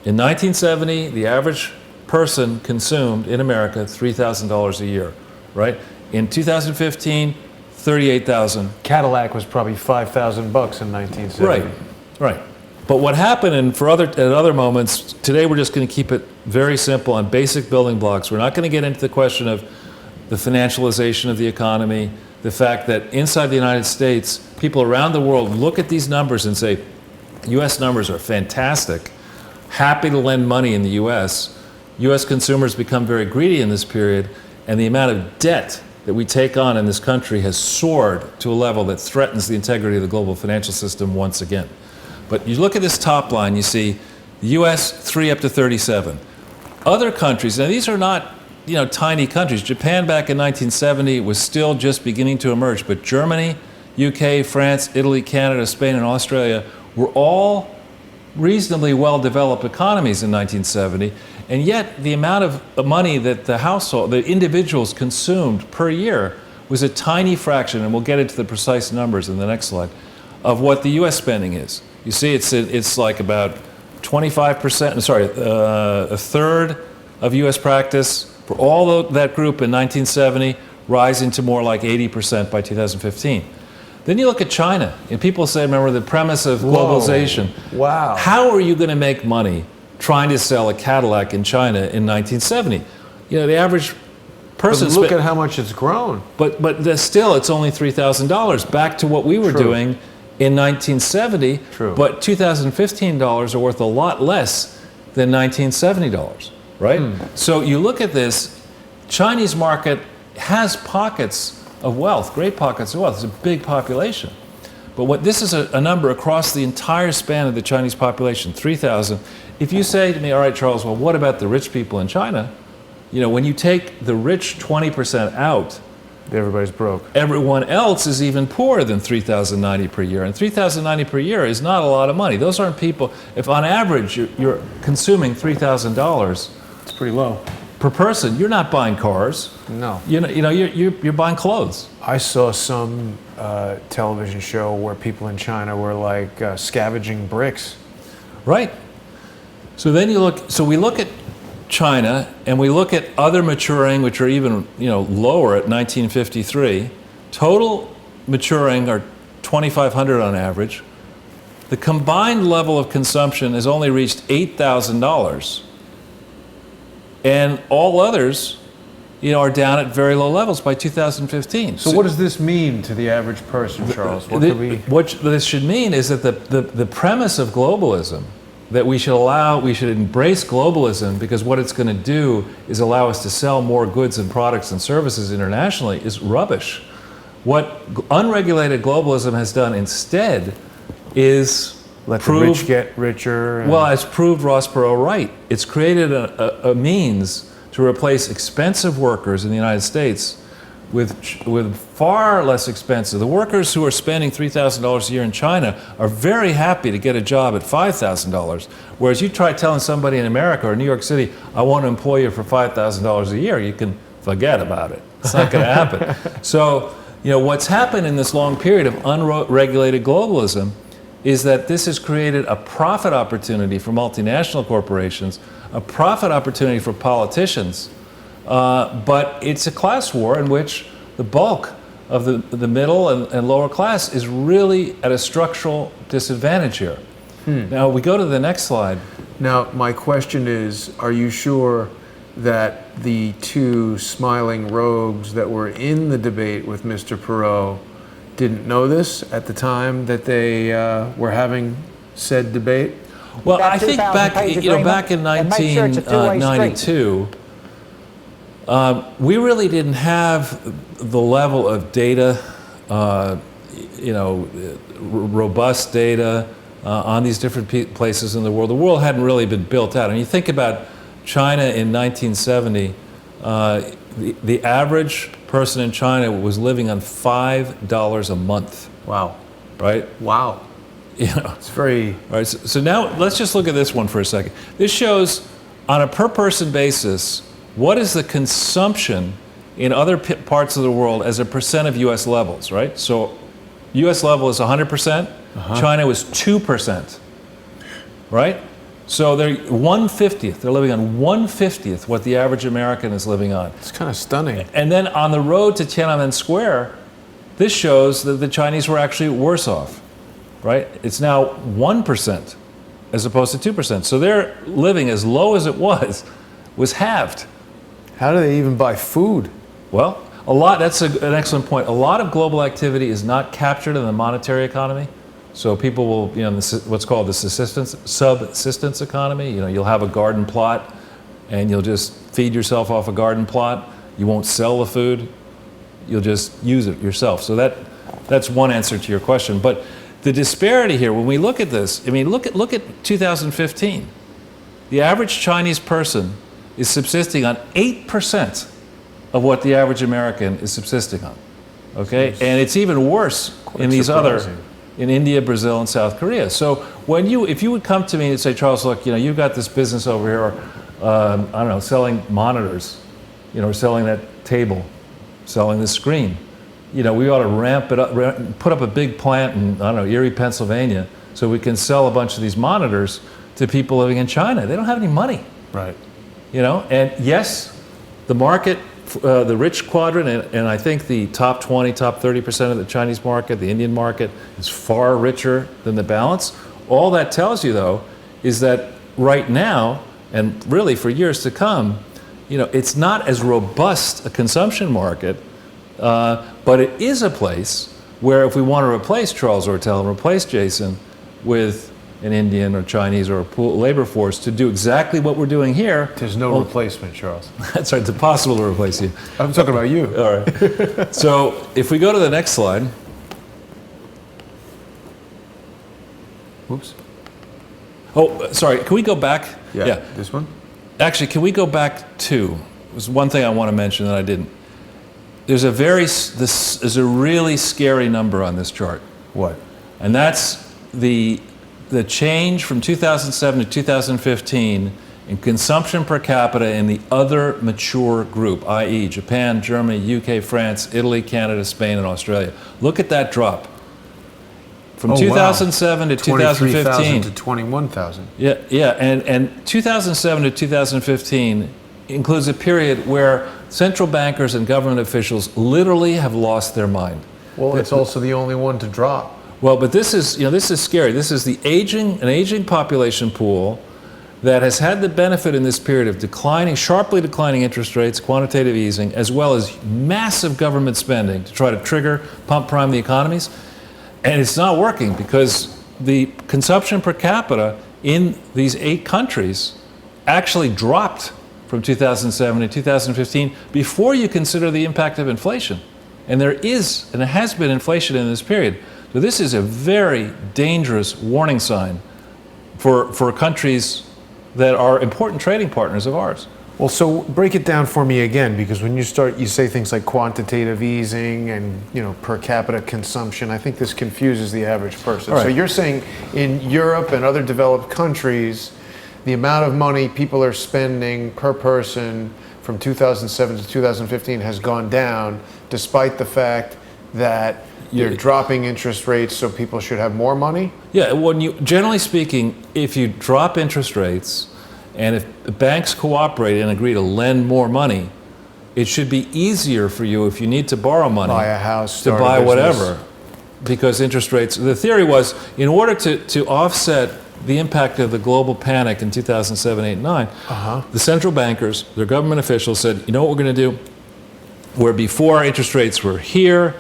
in 1970, the average person consumed in America $3,000 a year, right? In 2015, 38,000. Cadillac was probably $5,000 in 1970. Right. But what happened, and at other moments, today we're just going to keep it very simple on basic building blocks. We're not going to get into the question of the financialization of the economy, the fact that inside the United States, people around the world look at these numbers and say, U.S. numbers are fantastic, happy to lend money in the U.S. U.S. consumers become very greedy in this period, and the amount of debt that we take on in this country has soared to a level that threatens the integrity of the global financial system once again. But you look at this top line, you see the U.S. 3 up to 37. Other countries, now these are not tiny countries. Japan back in 1970 was still just beginning to emerge, but Germany, UK, France, Italy, Canada, Spain, and Australia were all reasonably well-developed economies in 1970, and yet the amount of money that the individuals consumed per year was a tiny fraction, and we'll get into the precise numbers in the next slide, of what the U.S. spending is. You see, it's like about 25%, a third of U.S. practice for all that group in 1970, rising to more like 80% by 2015. Then you look at China, and people say, remember the premise of globalization. Whoa. Wow. How are you going to make money trying to sell a Cadillac in China in 1970? The average person... But look at how much it's grown. But still, it's only $3,000, back to what we were doing in 1970. True. But 2015 dollars are worth a lot less than 1970 dollars, right? So you look at this, Chinese market has pockets of wealth, great pockets of wealth. It's a big population. But this is a number across the entire span of the Chinese population, 3,000. If you say to me, all right, Charles, well, what about the rich people in China? When you take the rich 20% out, everybody's broke. Everyone else is even poorer than $3,090 per year. And $3,090 per year is not a lot of money. Those aren't people, if on average you're consuming $3,000 It's pretty low. per person, you're not buying cars. No. You're buying clothes. I saw some television show where people in China were like scavenging bricks. Right. So then we look at China, and we look at other maturing, which are even lower at 1953. Total maturing are 2,500 on average. The combined level of consumption has only reached $8,000, and all others, are down at very low levels by 2015. So what does this mean to the average person, Charles? What this should mean is that the premise of globalism, that we should embrace globalism because what it's going to do is allow us to sell more goods and products and services internationally, is rubbish. What unregulated globalism has done instead is let the rich get richer. Well, it's proved Ross Perot right. It's created a means to replace expensive workers in the United States with far less expensive. The workers who are spending $3,000 a year in China are very happy to get a job at $5,000, whereas you try telling somebody in America or New York City, I want to employ you for $5,000 a year, you can forget about it. It's not going to happen. So, what's happened in this long period of unregulated globalism is that this has created a profit opportunity for multinational corporations, a profit opportunity for politicians, but it's a class war in which the bulk of the middle and lower class is really at a structural disadvantage here. Now we go to the next slide. Now my question is, are you sure that the two smiling rogues that were in the debate with Mr. Perot didn't know this at the time that they were having said debate? Well, That I think 2,000 back, page back in agreement, and make sure it's a two-way street. 1992, we really didn't have the level of data, robust data on these different places in the world. The world hadn't really been built out. And you think about China in 1970, the average person in China was living on $5 a month. Wow. Right? Wow. It's very... All right, so now let's just look at this one for a second. This shows on a per person basis, what is the consumption in other parts of the world as a percent of US levels, right? So US level is 100%, China was 2%, right? So they're 1/50th, they're living on 1/50th what the average American is living on. It's kind of stunning. And then on the road to Tiananmen Square, this shows that the Chinese were actually worse off, right? It's now 1% as opposed to 2%. So their living, as low as it was halved. How do they even buy food? Well, that's an excellent point. A lot of global activity is not captured in the monetary economy. So people will, what's called the subsistence economy. You'll have a garden plot and you'll just feed yourself off a garden plot. You won't sell the food. You'll just use it yourself. So that's one answer to your question. But the disparity here, when we look at this, look at 2015. The average Chinese person is subsisting on 8% of what the average American is subsisting on. Okay? And it's even worse in these surprising. in India, Brazil, and South Korea. So if you would come to me and say, Charles, look, you've got this business over here, selling monitors, or selling that table, selling the screen. We ought to ramp it up, put up a big plant in, Erie, Pennsylvania, so we can sell a bunch of these monitors to people living in China. They don't have any money. Right. And yes, the market, the rich quadrant, and I think the top 20, top 30% of the Chinese market, the Indian market, is far richer than the balance. All that tells you, though, is that right now, and really for years to come, it's not as robust a consumption market, but it is a place where if we want to replace Charles Ortel and replace Jason with an Indian or Chinese or a pool labor force to do exactly what we're doing here. There's no replacement, Charles. That's right, it's impossible to replace you. I'm talking about you. All right. So if we go to the next slide. Oops. Oh, sorry, can we go back? Yeah. This one? Actually, can we go back to, there's one thing I want to mention that I didn't. There's a really scary number on this chart. What? And that's the change from 2007 to 2015 in consumption per capita in the other mature group, i.e. Japan, Germany, UK, France, Italy, Canada, Spain, and Australia. Look at that drop. From 2007 to 2015. 23,000 to 21,000. Yeah, and 2007 to 2015 includes a period where central bankers and government officials literally have lost their mind. Well, it's also the only one to drop. Well, but this is scary. This is an aging population pool that has had the benefit in this period of sharply declining interest rates, quantitative easing, as well as massive government spending to try to pump prime the economies. And it's not working because the consumption per capita in these 8 countries actually dropped from 2007 to 2015 before you consider the impact of inflation. And there has been inflation in this period. So this is a very dangerous warning sign for countries that are important trading partners of ours. Well, so break it down for me again, because when you say things like quantitative easing and per capita consumption, I think this confuses the average person. Right. So you're saying in Europe and other developed countries, the amount of money people are spending per person from 2007 to 2015 has gone down, despite the fact that you're dropping interest rates, so people should have more money? Yeah, generally speaking, if you drop interest rates and if banks cooperate and agree to lend more money, it should be easier for you if you need to borrow money. Buy a house, to buy whatever. Because interest rates, the theory was, in order to offset the impact of the global panic in 2007, 8, 9, the central bankers, their government officials said, you know what we're going to do? Where before interest rates were here,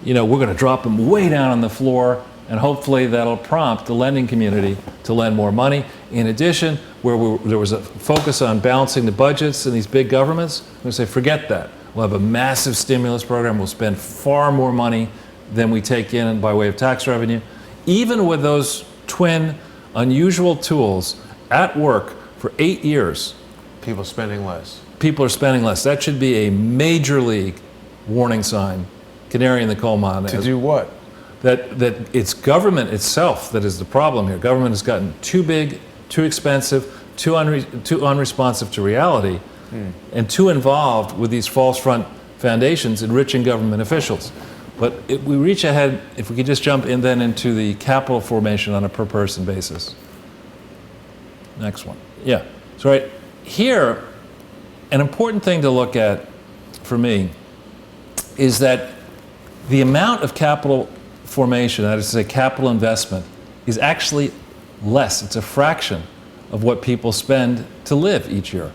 we're going to drop them way down on the floor, and hopefully that'll prompt the lending community to lend more money. In addition, where there was a focus on balancing the budgets in these big governments, we're going to say, forget that. We'll have a massive stimulus program. We'll spend far more money than we take in by way of tax revenue. Even with those twin unusual tools at work for 8 years, People spending less. people are spending less. That should be a major league warning sign, canary in the coal mine. To do what? That it's government itself that is the problem here. Government has gotten too big, too expensive, too unresponsive to reality, and too involved with these false front foundations enriching government officials. But if we reach ahead, if we could just jump in then into the capital formation on a per person basis. Next one. Yeah. So right here, an important thing to look at for me is that the amount of capital formation, that is to say capital investment, is actually less. It's a fraction of what people spend to live each year.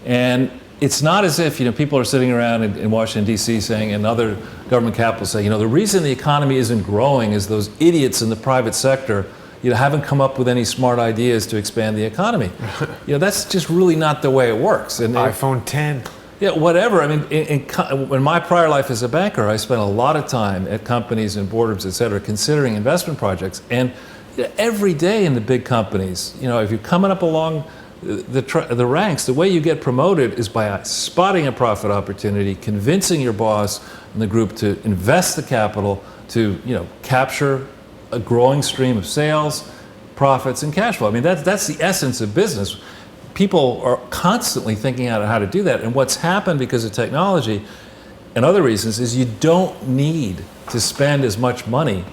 And it's not as if people are sitting around in Washington, D.C. saying, and other government capitals say, the reason the economy isn't growing is those idiots in the private sector haven't come up with any smart ideas to expand the economy. That's just really not the way it works. And iPhone 10. Yeah, whatever. I mean, in my prior life as a banker, I spent a lot of time at companies and boardrooms, et cetera, considering investment projects. And every day in the big companies, if you're coming up along the ranks, the way you get promoted is by spotting a profit opportunity, convincing your boss and the group to invest the capital to capture a growing stream of sales, profits, and cash flow. I mean, that's the essence of business. People are constantly thinking out how to do that. And what's happened because of technology and other reasons is you don't need to spend as much money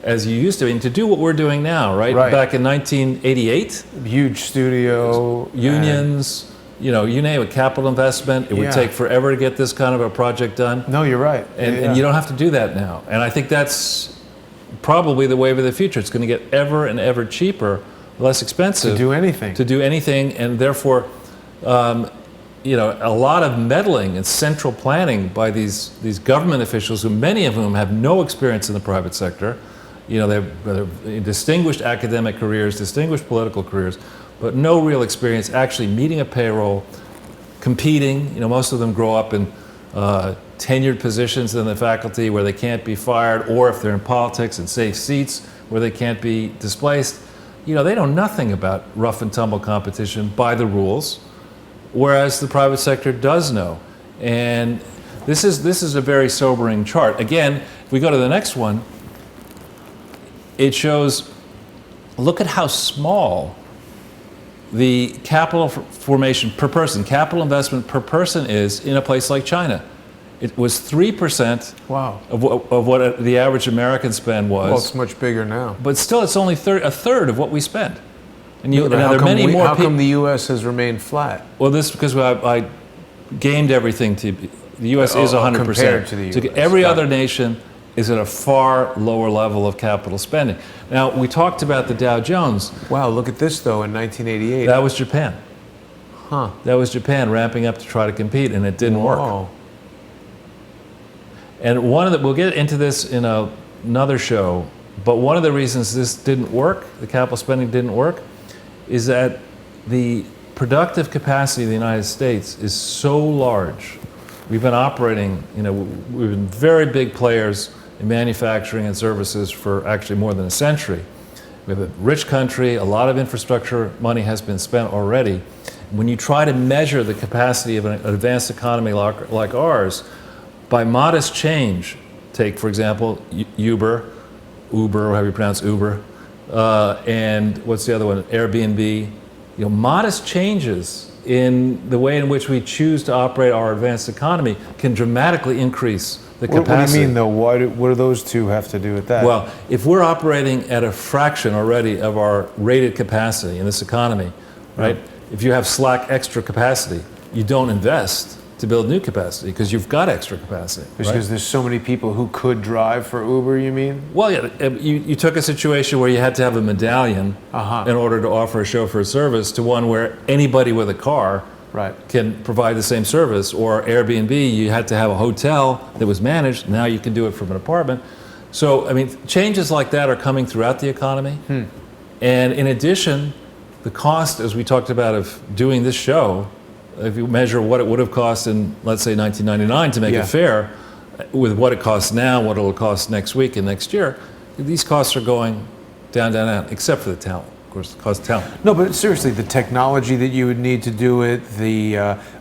as you used to. I mean, to do what we're doing now, right? Back in 1988. Huge studio. Unions, you name it, capital investment. It would take forever to get this kind of a project done. No, you're right. And you don't have to do that now. And I think that's probably the wave of the future. It's going to get ever and ever cheaper, less expensive to do anything, and therefore, a lot of meddling and central planning by these government officials, who many of whom have no experience in the private sector. They've distinguished academic careers, distinguished political careers, but no real experience actually meeting a payroll, competing. Most of them grow up in tenured positions in the faculty where they can't be fired, or if they're in politics in safe seats where they can't be displaced. They know nothing about rough and tumble competition by the rules, whereas the private sector does know. And this is a very sobering chart. Again, if we go to the next one, it shows, look at how small the capital formation per person, capital investment per person is in a place like China. It was 3% of what the average American spend was. Well, it's much bigger now. But still, it's only a third of what we spend. And how come the U.S. has remained flat? Well, this is because I gamed everything to the U.S. is 100%. Compared to the U.S. Every other nation is at a far lower level of capital spending. Now, we talked about the Dow Jones. Wow, look at this, though, in 1988. That was Japan. That was Japan ramping up to try to compete, and it didn't work. And we'll get into this in another show, but one of the reasons this didn't work, the capital spending didn't work, is that the productive capacity of the United States is so large. We've been operating, we've been very big players in manufacturing and services for actually more than a century. We have a rich country, a lot of infrastructure money has been spent already. When you try to measure the capacity of an advanced economy like ours, by modest change, take, for example, Uber, or however you pronounce Uber, and what's the other one, Airbnb, modest changes in the way in which we choose to operate our advanced economy can dramatically increase the capacity. What do you mean, though? What do those two have to do with that? Well, if we're operating at a fraction already of our rated capacity in this economy, right? If you have slack extra capacity, you don't invest to build new capacity because you've got extra capacity. Because right? there's so many people who could drive for Uber, you mean? Well, yeah, you took a situation where you had to have a medallion in order to offer a chauffeur service to one where anybody with a car can provide the same service, or Airbnb, you had to have a hotel that was managed. Now you can do it from an apartment. So, I mean, changes like that are coming throughout the economy. And in addition, the cost, as we talked about, of doing this show, if you measure what it would have cost in, let's say, 1999 to make it fair, with what it costs now, what it'll cost next week and next year, these costs are going down, down, down, except for the talent. Of course, the cost of talent. No, but seriously, the technology that you would need to do it,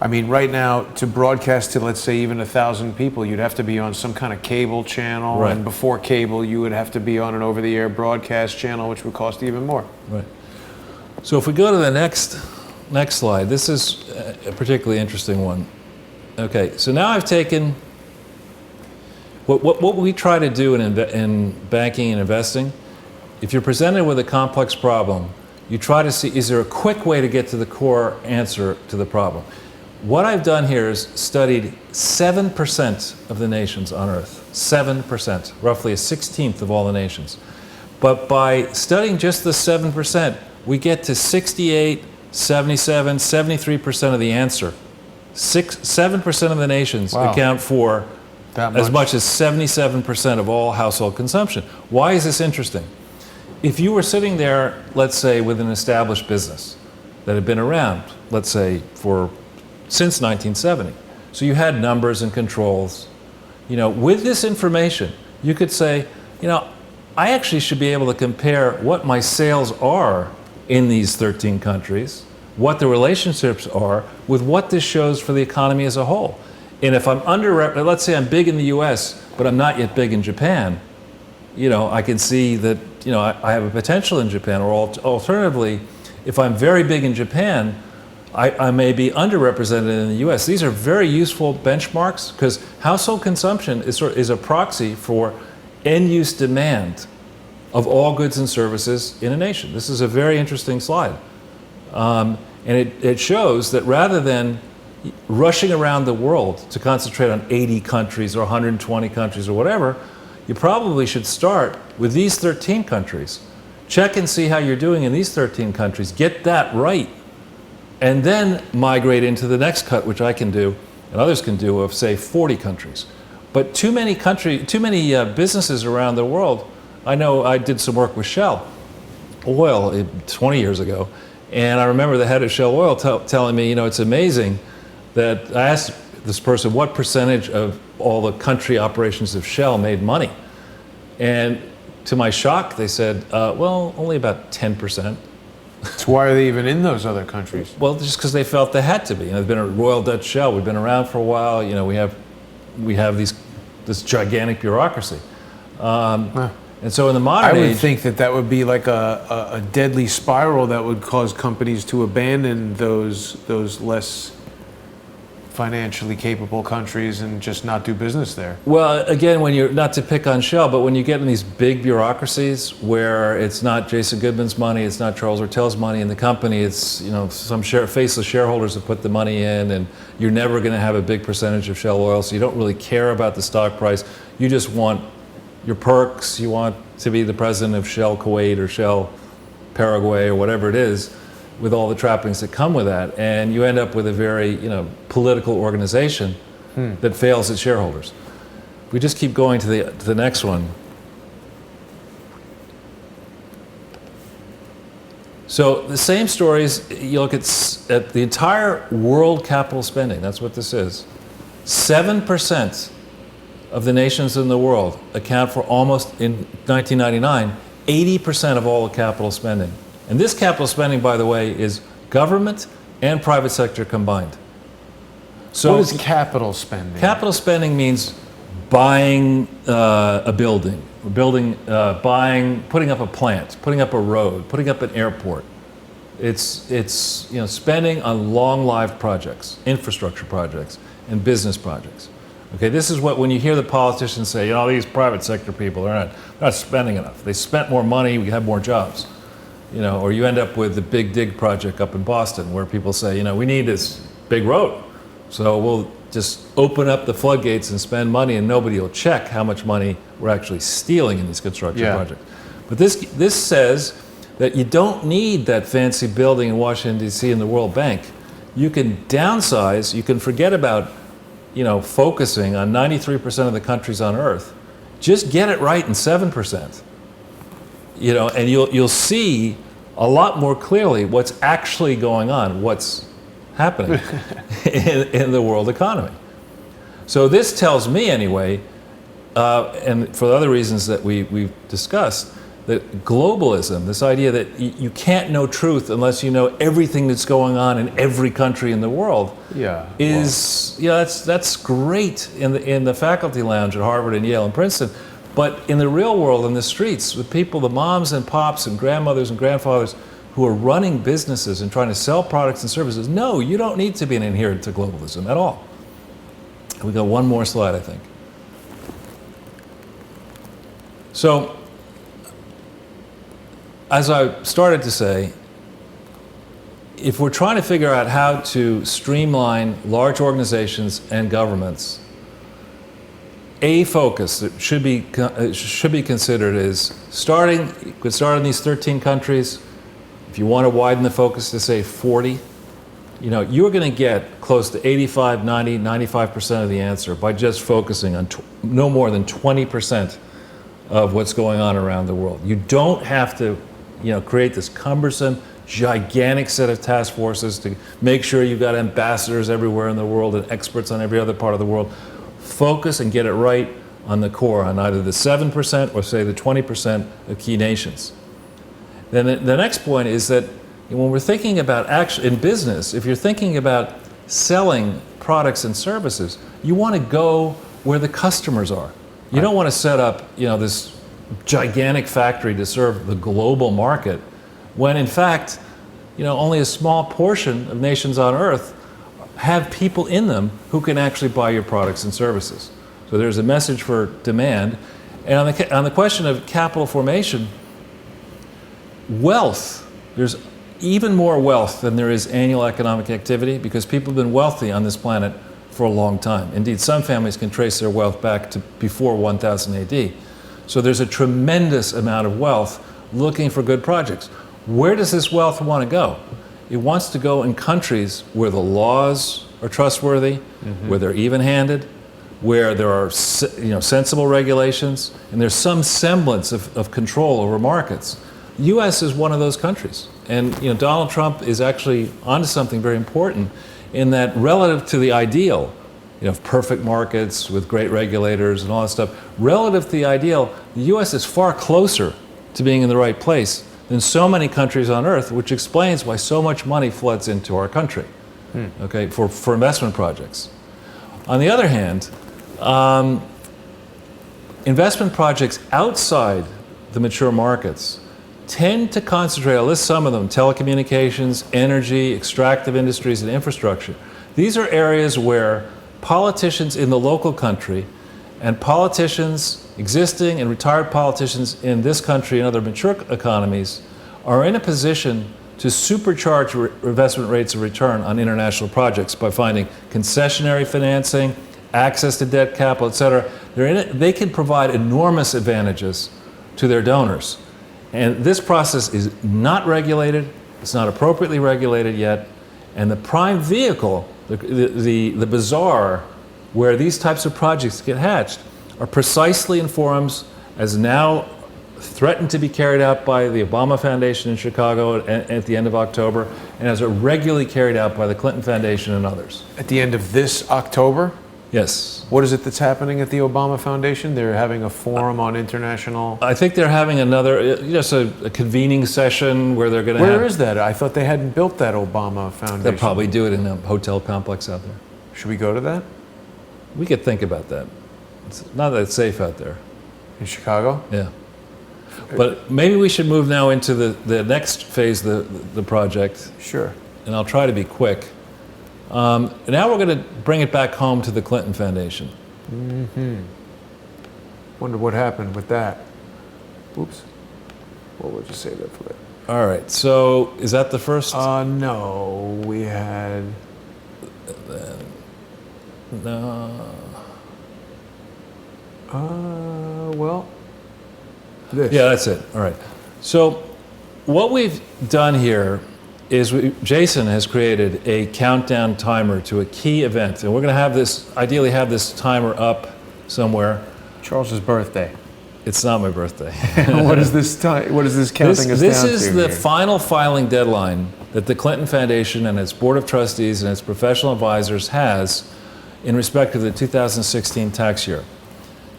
I mean, right now, to broadcast to, let's say, even 1,000 people, you'd have to be on some kind of cable channel. Right. And before cable, you would have to be on an over-the-air broadcast channel, which would cost even more. Right. So if we go to the next slide, this is a particularly interesting one. Okay, so now I've taken what we try to do in banking and investing. If you're presented with a complex problem, you try to see, is there a quick way to get to the core answer to the problem? What I've done here is studied 7% of the nations on Earth. 7%, roughly a 16th of all the nations. But by studying just the 7%, we get to 68, 77, 73% of the answer. 7% of the nations account for as much as 77% of all household consumption. Why is this interesting? If you were sitting there, let's say, with an established business that had been around, let's say, since 1970, so you had numbers and controls, with this information, you could say, I actually should be able to compare what my sales are in these 13 countries, what the relationships are with what this shows for the economy as a whole. And if I'm let's say I'm big in the US, but I'm not yet big in Japan, I can see that, I have a potential in Japan. Or alternatively, if I'm very big in Japan, I may be underrepresented in the US. These are very useful benchmarks because household consumption is a proxy for end-use demand of all goods and services in a nation. This is a very interesting slide. And it shows that rather than rushing around the world to concentrate on 80 countries or 120 countries or whatever, you probably should start with these 13 countries. Check and see how you're doing in these 13 countries. Get that right. And then migrate into the next cut, which I can do and others can do, of, say, 40 countries. But too many businesses around the world. I know I did some work with Shell Oil 20 years ago, and I remember the head of Shell Oil telling me, it's amazing that I asked this person what percentage of all the country operations of Shell made money. And to my shock, they said, well, only about 10%. So why are they even in those other countries? Well, just because they felt they had to be. They've been a Royal Dutch Shell. We've been around for a while. We have this gigantic bureaucracy. And so in the modern age, I would think that would be like a deadly spiral that would cause companies to abandon those less financially capable countries and just not do business there. Well, again, when you're, not to pick on Shell, but when you get in these big bureaucracies where it's not Jason Goodman's money, it's not Charles Ortel's money in the company, it's some faceless shareholders have put the money in, and you're never going to have a big percentage of Shell Oil, so you don't really care about the stock price. You just want your perks. You want to be the president of Shell Kuwait or Shell Paraguay or whatever it is, with all the trappings that come with that, and you end up with a very political organization that fails its shareholders. We just keep going to the next one. So the same stories, you look at the entire world capital spending, that's what this is. 7% of the nations in the world account for almost, in 1999, 80% of all the capital spending. And this capital spending, by the way, is government and private sector combined. So what is capital spending? Capital spending means buying a building, putting up a plant, putting up a road, putting up an airport. It's spending on long-lived projects, infrastructure projects, and business projects. Okay, this is what, when you hear the politicians say, these private sector people are not spending enough. They spent more money, we have more jobs. Or you end up with the Big Dig project up in Boston where people say, we need this big road. So we'll just open up the floodgates and spend money, and nobody will check how much money we're actually stealing in these construction projects. But this says that you don't need that fancy building in Washington, D.C. and the World Bank. You can downsize, you can forget about, focusing on 93% of the countries on Earth. Just get it right in 7%. And you'll see a lot more clearly what's actually going on, what's happening in the world economy. So this tells me anyway, and for the other reasons that we've discussed, that globalism, this idea that you can't know truth unless you know everything that's going on in every country in the world, that's great in the faculty lounge at Harvard and Yale and Princeton. But in the real world, in the streets, with people, the moms and pops and grandmothers and grandfathers who are running businesses and trying to sell products and services, no, you don't need to be an adherent to globalism at all. We got one more slide, I think. So, as I started to say, if we're trying to figure out how to streamline large organizations and governments, a focus that should be considered is you could start in these 13 countries. If you want to widen the focus to say 40, you're going to get close to 85, 90, 95% of the answer by just focusing on no more than 20% of what's going on around the world. You don't have to, create this cumbersome, gigantic set of task forces to make sure you've got ambassadors everywhere in the world and experts on every other part of the world. Focus and get it right on the core, on either the 7% or say the 20% of key nations. Then the next point is that when we're thinking about action in business, if you're thinking about selling products and services, you want to go where the customers are. You don't want to set up, this gigantic factory to serve the global market, when in fact, only a small portion of nations on Earth have people in them who can actually buy your products and services. So there's a message for demand. And on the question of capital formation, wealth, there's even more wealth than there is annual economic activity, because people have been wealthy on this planet for a long time. Indeed, some families can trace their wealth back to before 1000 AD. So there's a tremendous amount of wealth looking for good projects. Where does this wealth want to go? It wants to go in countries where the laws are trustworthy, where they're even-handed, where there are sensible regulations, and there's some semblance of control over markets. The U.S. is one of those countries. And Donald Trump is actually onto something very important, in that relative to the ideal, perfect markets with great regulators and all that stuff, relative to the ideal, the U.S. is far closer to being in the right place than so many countries on Earth, which explains why so much money floods into our country, for investment projects. On the other hand, investment projects outside the mature markets tend to concentrate, I'll list some of them: telecommunications, energy, extractive industries, and infrastructure. These are areas where politicians in the local country and politicians, existing and retired politicians in this country and other mature economies, are in a position to supercharge investment rates of return on international projects by finding concessionary financing, access to debt capital, et cetera. They can provide enormous advantages to their donors. And this process is not regulated, it's not appropriately regulated yet, and the prime vehicle, the bazaar where these types of projects get hatched, are precisely in forums as now threatened to be carried out by the Obama Foundation in Chicago at the end of October, and as are regularly carried out by the Clinton Foundation and others. At the end of this October? Yes. What is it that's happening at the Obama Foundation? They're having a forum on international... I think they're having another, just a convening session where they're going to Where is that? I thought they hadn't built that Obama Foundation. They'll probably do it in a hotel complex out there. Should we go to that? We could think about that. It's not that safe out there. In Chicago? Yeah. But maybe we should move now into the next phase of the project. Sure. And I'll try to be quick. Now we're going to bring it back home to the Clinton Foundation. Wonder what happened with that. Oops. What would you say that for? All right. So is that the first? No, we had... Well, this. Yeah, that's it. All right. So what we've done here is Jason has created a countdown timer to a key event. And we're going to have this, ideally have this timer up somewhere. Charles's birthday. It's not my birthday. What is this time? What is this counting us This down to? is the here? final filing deadline that the Clinton Foundation and its Board of Trustees and its professional advisors has in respect of the 2016 tax year.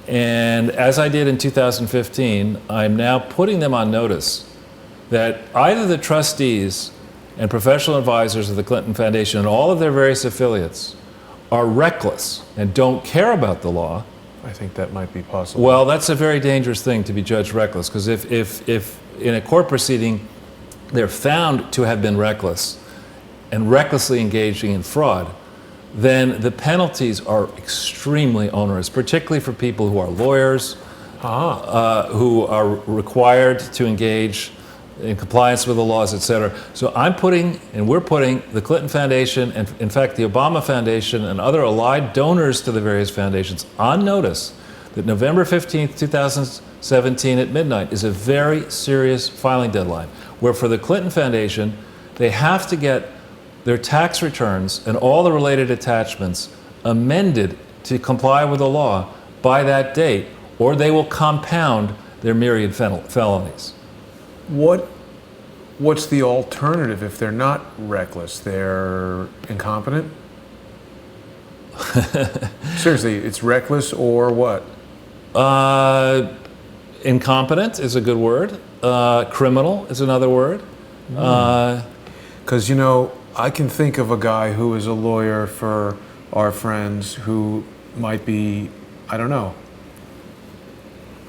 And as I did in 2015, I'm now putting them on notice that either the trustees and professional advisors of the Clinton Foundation and all of their various affiliates are reckless and don't care about the law. I think that might be possible. Well, that's a very dangerous thing, to be judged reckless, because if in a court proceeding they're found to have been reckless and recklessly engaging in fraud, then the penalties are extremely onerous, particularly for people who are lawyers, who are required to engage in compliance with the laws, et cetera. So I'm putting, and we're putting, the Clinton Foundation and, in fact, the Obama Foundation and other allied donors to the various foundations on notice that November 15th, 2017 at midnight is a very serious filing deadline, where for the Clinton Foundation, they have to get their tax returns and all the related attachments amended to comply with the law by that date, or they will compound their myriad felonies. What's the alternative if they're not reckless? They're incompetent? Seriously, it's reckless or what? Incompetent is a good word. Criminal is another word. Because, you know, I can think of a guy who is a lawyer for our friends who might be, I don't know.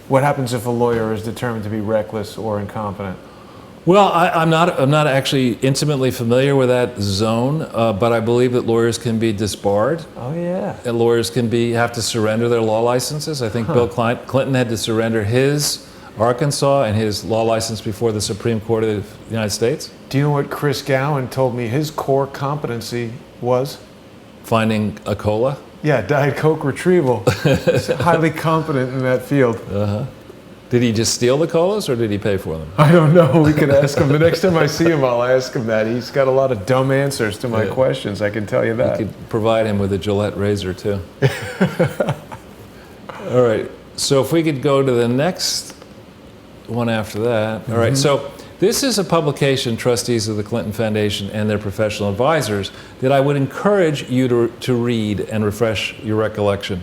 What happens if a lawyer is determined to be reckless or incompetent? Well, I'm not actually intimately familiar with that zone, but I believe that lawyers can be disbarred. Oh, yeah. And lawyers can have to surrender their law licenses. I think Bill Clinton had to surrender his Arkansas and his law license before the Supreme Court of the United States. Do you know what Chris Gowan told me his core competency was? Finding a cola? Yeah, Diet Coke retrieval. He's highly competent in that field. Did he just steal the colas or did he pay for them? I don't know. We could ask him. The next time I see him, I'll ask him that. He's got a lot of dumb answers to my questions, I can tell you that. You could provide him with a Gillette razor, too. All right. So if we could go to the next one after that. All right. So this is a publication, trustees of the Clinton Foundation and their professional advisors, that I would encourage you to read and refresh your recollection.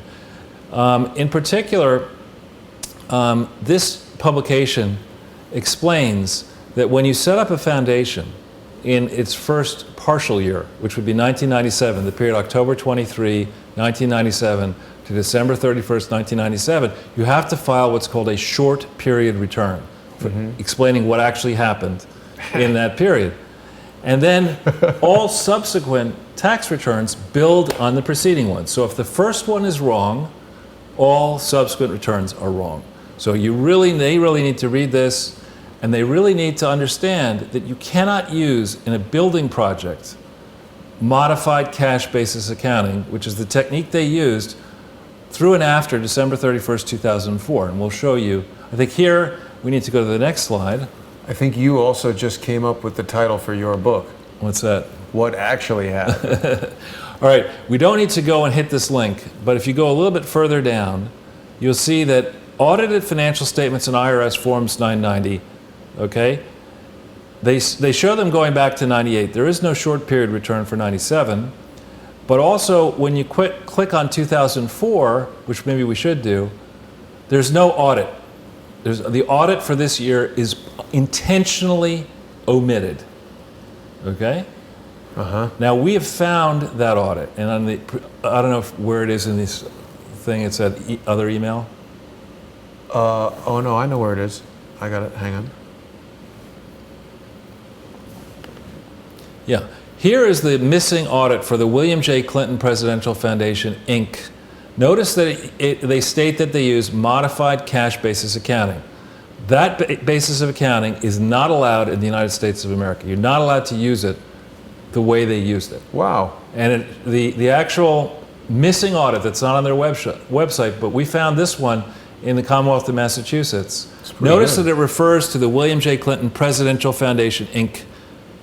In particular, this publication explains that when you set up a foundation in its first partial year, which would be 1997, the period October 23, 1997 to December 31st, 1997, you have to file what's called a short period return, for explaining what actually happened in that period. And then all subsequent tax returns build on the preceding one. So if the first one is wrong, all subsequent returns are wrong. So they really need to read this, and they really need to understand that you cannot use in a building project modified cash basis accounting, which is the technique they used through and after December 31st, 2004. And we'll show you. I think here we need to go to the next slide. I think you also just came up with the title for your book. What's that? What actually happened? All right, we don't need to go and hit this link, but if you go a little bit further down, you'll see that audited financial statements in IRS Forms 990, okay? They show them going back to 98. There is no short period return for 97, but also when you click on 2004, which maybe we should do, there's no audit. The audit for this year is intentionally omitted, okay? Now we have found that audit, and on the, I don't know where it is in this thing. It's at other email. Oh no, I know where it is. I got it. Hang on. Yeah, here is the missing audit for the William J. Clinton Presidential Foundation, Inc. Notice that they state that they use modified cash basis accounting. That basis of accounting is not allowed in the United States of America. You're not allowed to use it the way they used it. Wow. And the actual missing audit that's not on their website, but we found this one in the Commonwealth of Massachusetts. Notice that it refers to the William J. Clinton Presidential Foundation, Inc.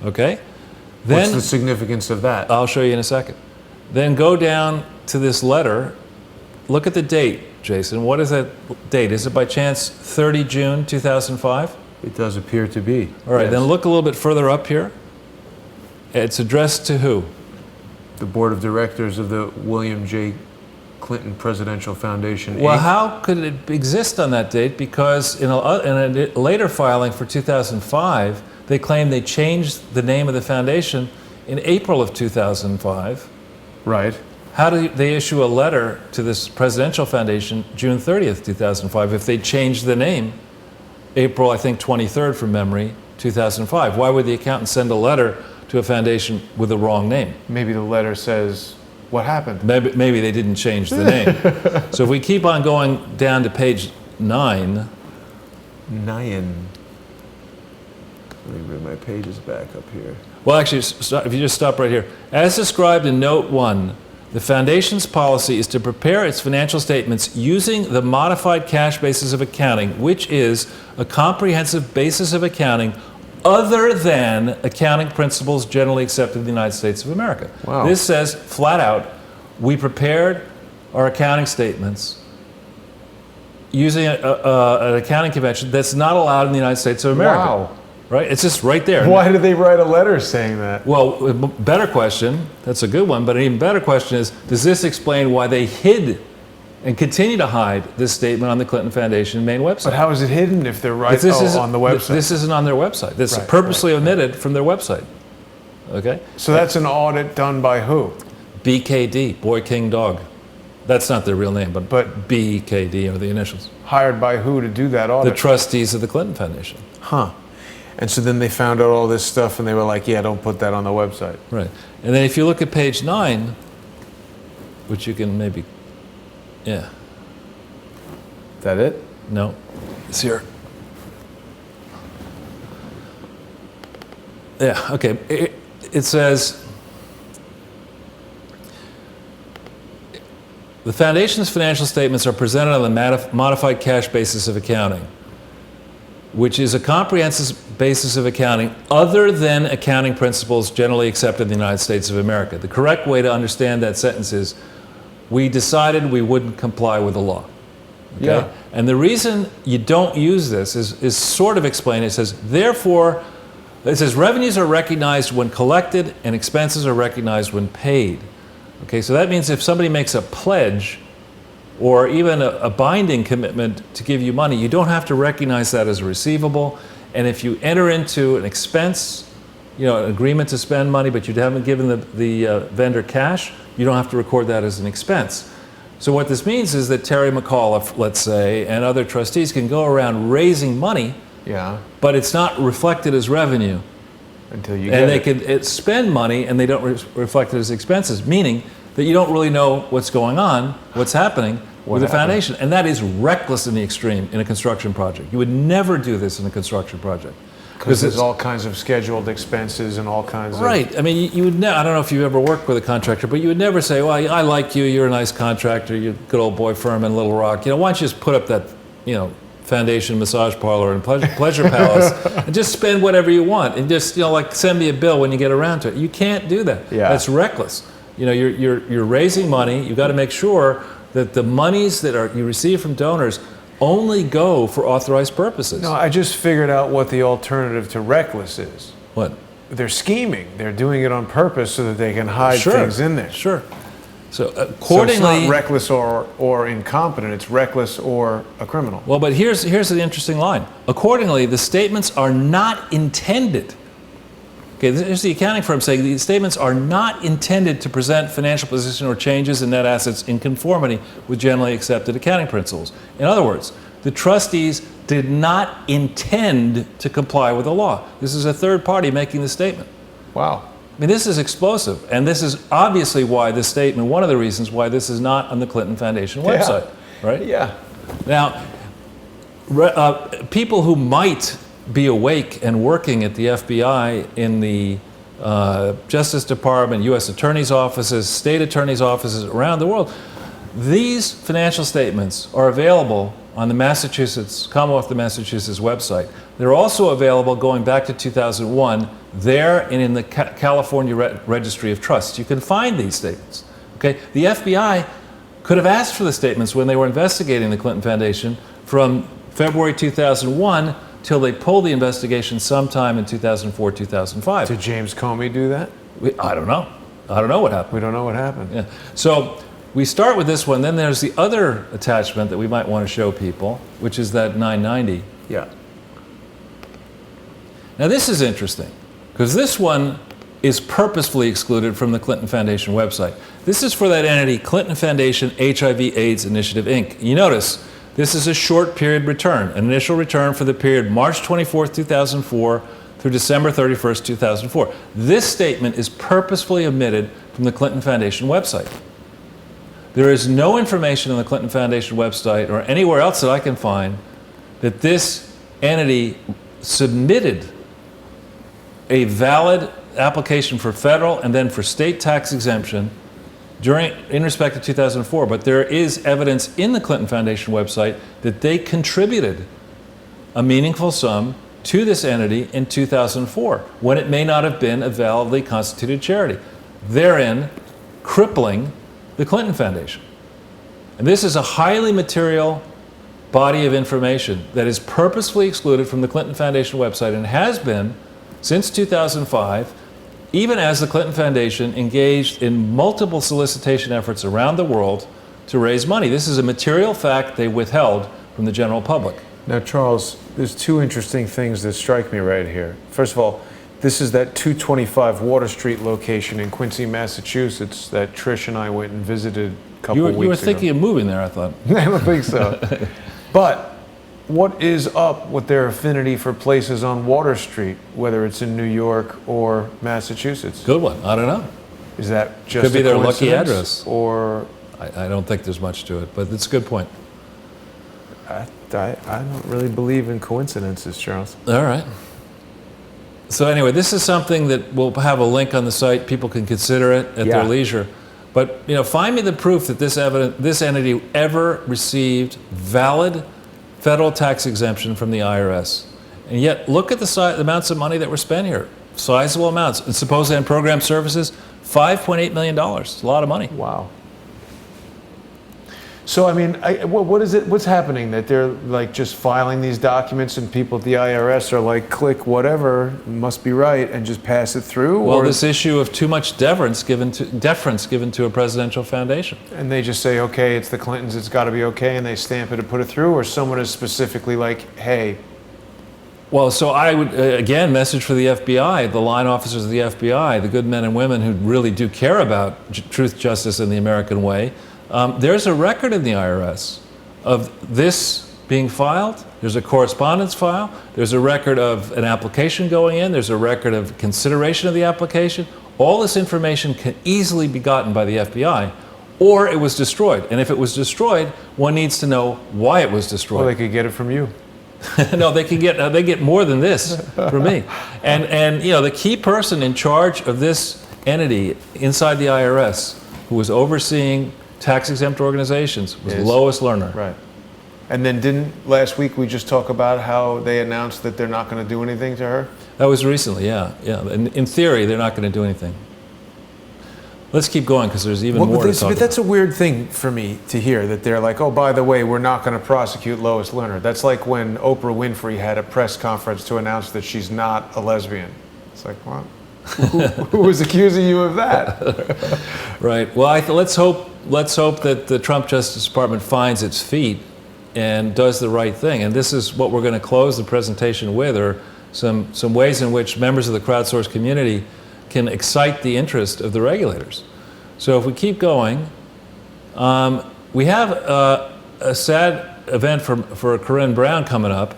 Okay? What's the significance of that? I'll show you in a second. Then go down to this letter. Look at the date, Jason. What is that date? Is it by chance 30 June 2005? It does appear to be. All right, yes. then look a little bit further up here. It's addressed to who? The board of directors of the William J. Clinton Presidential Foundation. Well, Inc. how could it exist on that date? Because in a later filing for 2005, they claim they changed the name of the foundation in April of 2005. Right. How do they issue a letter to this presidential foundation June 30th, 2005, if they changed the name April, I think, 23rd from memory, 2005? Why would the accountant send a letter to a foundation with the wrong name? Maybe the letter says, what happened? Maybe they didn't change the name. So if we keep on going down to page 9. 9. Let me bring my pages back up here. Well, actually, if you just stop right here. As described in note 1, the foundation's policy is to prepare its financial statements using the modified cash basis of accounting, which is a comprehensive basis of accounting other than accounting principles generally accepted in the United States of America. Wow. This says flat out, we prepared our accounting statements using an accounting convention that's not allowed in the United States of America. Wow. Right? It's just right there. Why did they write a letter saying that? Well, a better question, that's a good one, but an even better question is, does this explain why they hid and continue to hide this statement on the Clinton Foundation main website? But how is it hidden if they're right on the website? This isn't on their website. This is Right, purposely right. omitted from their website. Okay? So that's an audit done by who? BKD, Boy King Dog. That's not their real name, but BKD are the initials. Hired by who to do that The audit? trustees of the Clinton Foundation. Huh. And so then they found out all this stuff and they were like, yeah, don't put that on the website. Right. And then if you look at page 9, which you can maybe, yeah. Is that it? No, it's here. Yeah, okay. It says, the foundation's financial statements are presented on the modified cash basis of accounting, which is a comprehensive basis of accounting other than accounting principles generally accepted in the United States of America. The correct way to understand that sentence is, we decided we wouldn't comply with the law. Okay? Yeah. And the reason you don't use this is sort of explained. It says, therefore, it says revenues are recognized when collected and expenses are recognized when paid. Okay, so that means if somebody makes a pledge or even a binding commitment to give you money, you don't have to recognize that as a receivable. And if you enter into an expense, an agreement to spend money, but you haven't given the vendor cash, you don't have to record that as an expense. So what this means is that Terry McAuliffe, let's say, and other trustees can go around raising money, Yeah. but it's not reflected as revenue. Until you get And they it. can spend money and they don't reflect it as expenses, meaning that you don't really know what's going on, what's happening with the happened? foundation. And that is reckless in the extreme in a construction project. You would never do this in a construction project. Because there's all kinds of scheduled expenses and all kinds of... Right. I mean, you would never, I don't know if you've ever worked with a contractor, but you would never say, well, I like you, you're a nice contractor, you're a good old boy firm in Little Rock. Why don't you just put up that, foundation massage parlor and pleasure palace and just spend whatever you want and just, like send me a bill when you get around to it. You can't do that. Yeah. That's reckless. You're raising money. You've got to make sure that the monies that you receive from donors only go for authorized purposes. No, I just figured out what the alternative to reckless is. What? They're scheming. They're doing it on purpose so that they can hide things in there. Sure. So So accordingly, it's not reckless or incompetent. It's reckless or a criminal. well, but here's the interesting line. Accordingly, the statements are not intended. Okay, here's the accounting firm saying these statements are not intended to present financial position or changes in net assets in conformity with generally accepted accounting principles. In other words, the trustees did not intend to comply with the law. This is a third party making the statement. Wow. I mean, this is explosive, and this is obviously why this statement, one of the reasons why this is not on the Clinton Foundation website, right? Yeah. Now, people who might be awake and working at the FBI in the Justice Department, U.S. attorneys' offices, state attorneys' offices around the world. These financial statements are available on the Commonwealth of Massachusetts website. They're also available going back to 2001 there and in the California Registry of Trusts. You can find these statements. Okay? The FBI could have asked for the statements when they were investigating the Clinton Foundation from February 2001 till they pulled the investigation sometime in 2004, 2005. Did James Comey do that? I don't know. I don't know what happened. We don't know what happened. Yeah. So we start with this one. Then there's the other attachment that we might want to show people, which is that 990. Yeah. Now this is interesting because this one is purposefully excluded from the Clinton Foundation website. This is for that entity, Clinton Foundation HIV/AIDS Initiative, Inc. You notice this is a short period return, an initial return for the period March 24th, 2004 through December 31st, 2004. This statement is purposefully omitted from the Clinton Foundation website. There is no information on the Clinton Foundation website or anywhere else that I can find that this entity submitted a valid application for federal and then for state tax exemption in respect to 2004, but there is evidence in the Clinton Foundation website that they contributed a meaningful sum to this entity in 2004, when it may not have been a validly constituted charity, therein crippling the Clinton Foundation. And this is a highly material body of information that is purposefully excluded from the Clinton Foundation website and has been since 2005, even as the Clinton Foundation engaged in multiple solicitation efforts around the world to raise money. This is a material fact they withheld from the general public. Now, Charles, there's two interesting things that strike me right here. First of all, this is that 225 Water Street location in Quincy, Massachusetts that Trish and I went and visited a couple of weeks ago. You were thinking of moving there, I thought. I don't think so. But what is up with their affinity for places on Water Street, whether it's in New York or Massachusetts? Good one. I don't know. Is that just could be a their lucky coincidence, address? Or I don't think there's much to it, but it's a good point. I don't really believe in coincidences, Charles. All right. So anyway, this is something that we'll have a link on the site. People can consider it at their leisure. But find me the proof that this entity ever received valid federal tax exemption from the IRS. And yet, look at the amounts of money that were spent here. Sizable amounts. And supposedly on program services, $5.8 million. It's a lot of money. Wow. So, I mean, what is it? What's happening? That they're like just filing these documents and people at the IRS are like, click whatever, must be right, and just pass it through? Well, or this issue of too much deference given to a presidential foundation. And they just say, okay, it's the Clintons, it's got to be okay, and they stamp it and put it through? Or someone is specifically like, hey. Well, so I would, again, message for the FBI, the line officers of the FBI, the good men and women who really do care about truth, justice, and the American way. There's a record in the IRS of this being filed. There's a correspondence file. There's a record of an application going in. There's a record of consideration of the application. All this information can easily be gotten by the FBI, or it was destroyed. And if it was destroyed, one needs to know why it was destroyed. Well, they could get it from you. No, they get more than this from me. And the key person in charge of this entity inside the IRS who was overseeing tax-exempt organizations was Lois Lerner. Right. And then didn't last week we just talk about how they announced that they're not going to do anything to her? That was recently, yeah. In theory, they're not going to do anything. Let's keep going because there's even more to talk But that's a weird thing for me to hear, that they're like, oh, by the way, we're not going to prosecute Lois Lerner. That's like when Oprah Winfrey had a press conference to announce that she's not a lesbian. It's like, what? Who was accusing you of that? Right. Well, let's hope that the Trump Justice Department finds its feet and does the right thing. And this is what we're going to close the presentation with, are some ways in which members of the crowdsource community can excite the interest of the regulators. So if we keep going, we have a sad event for Corinne Brown coming up.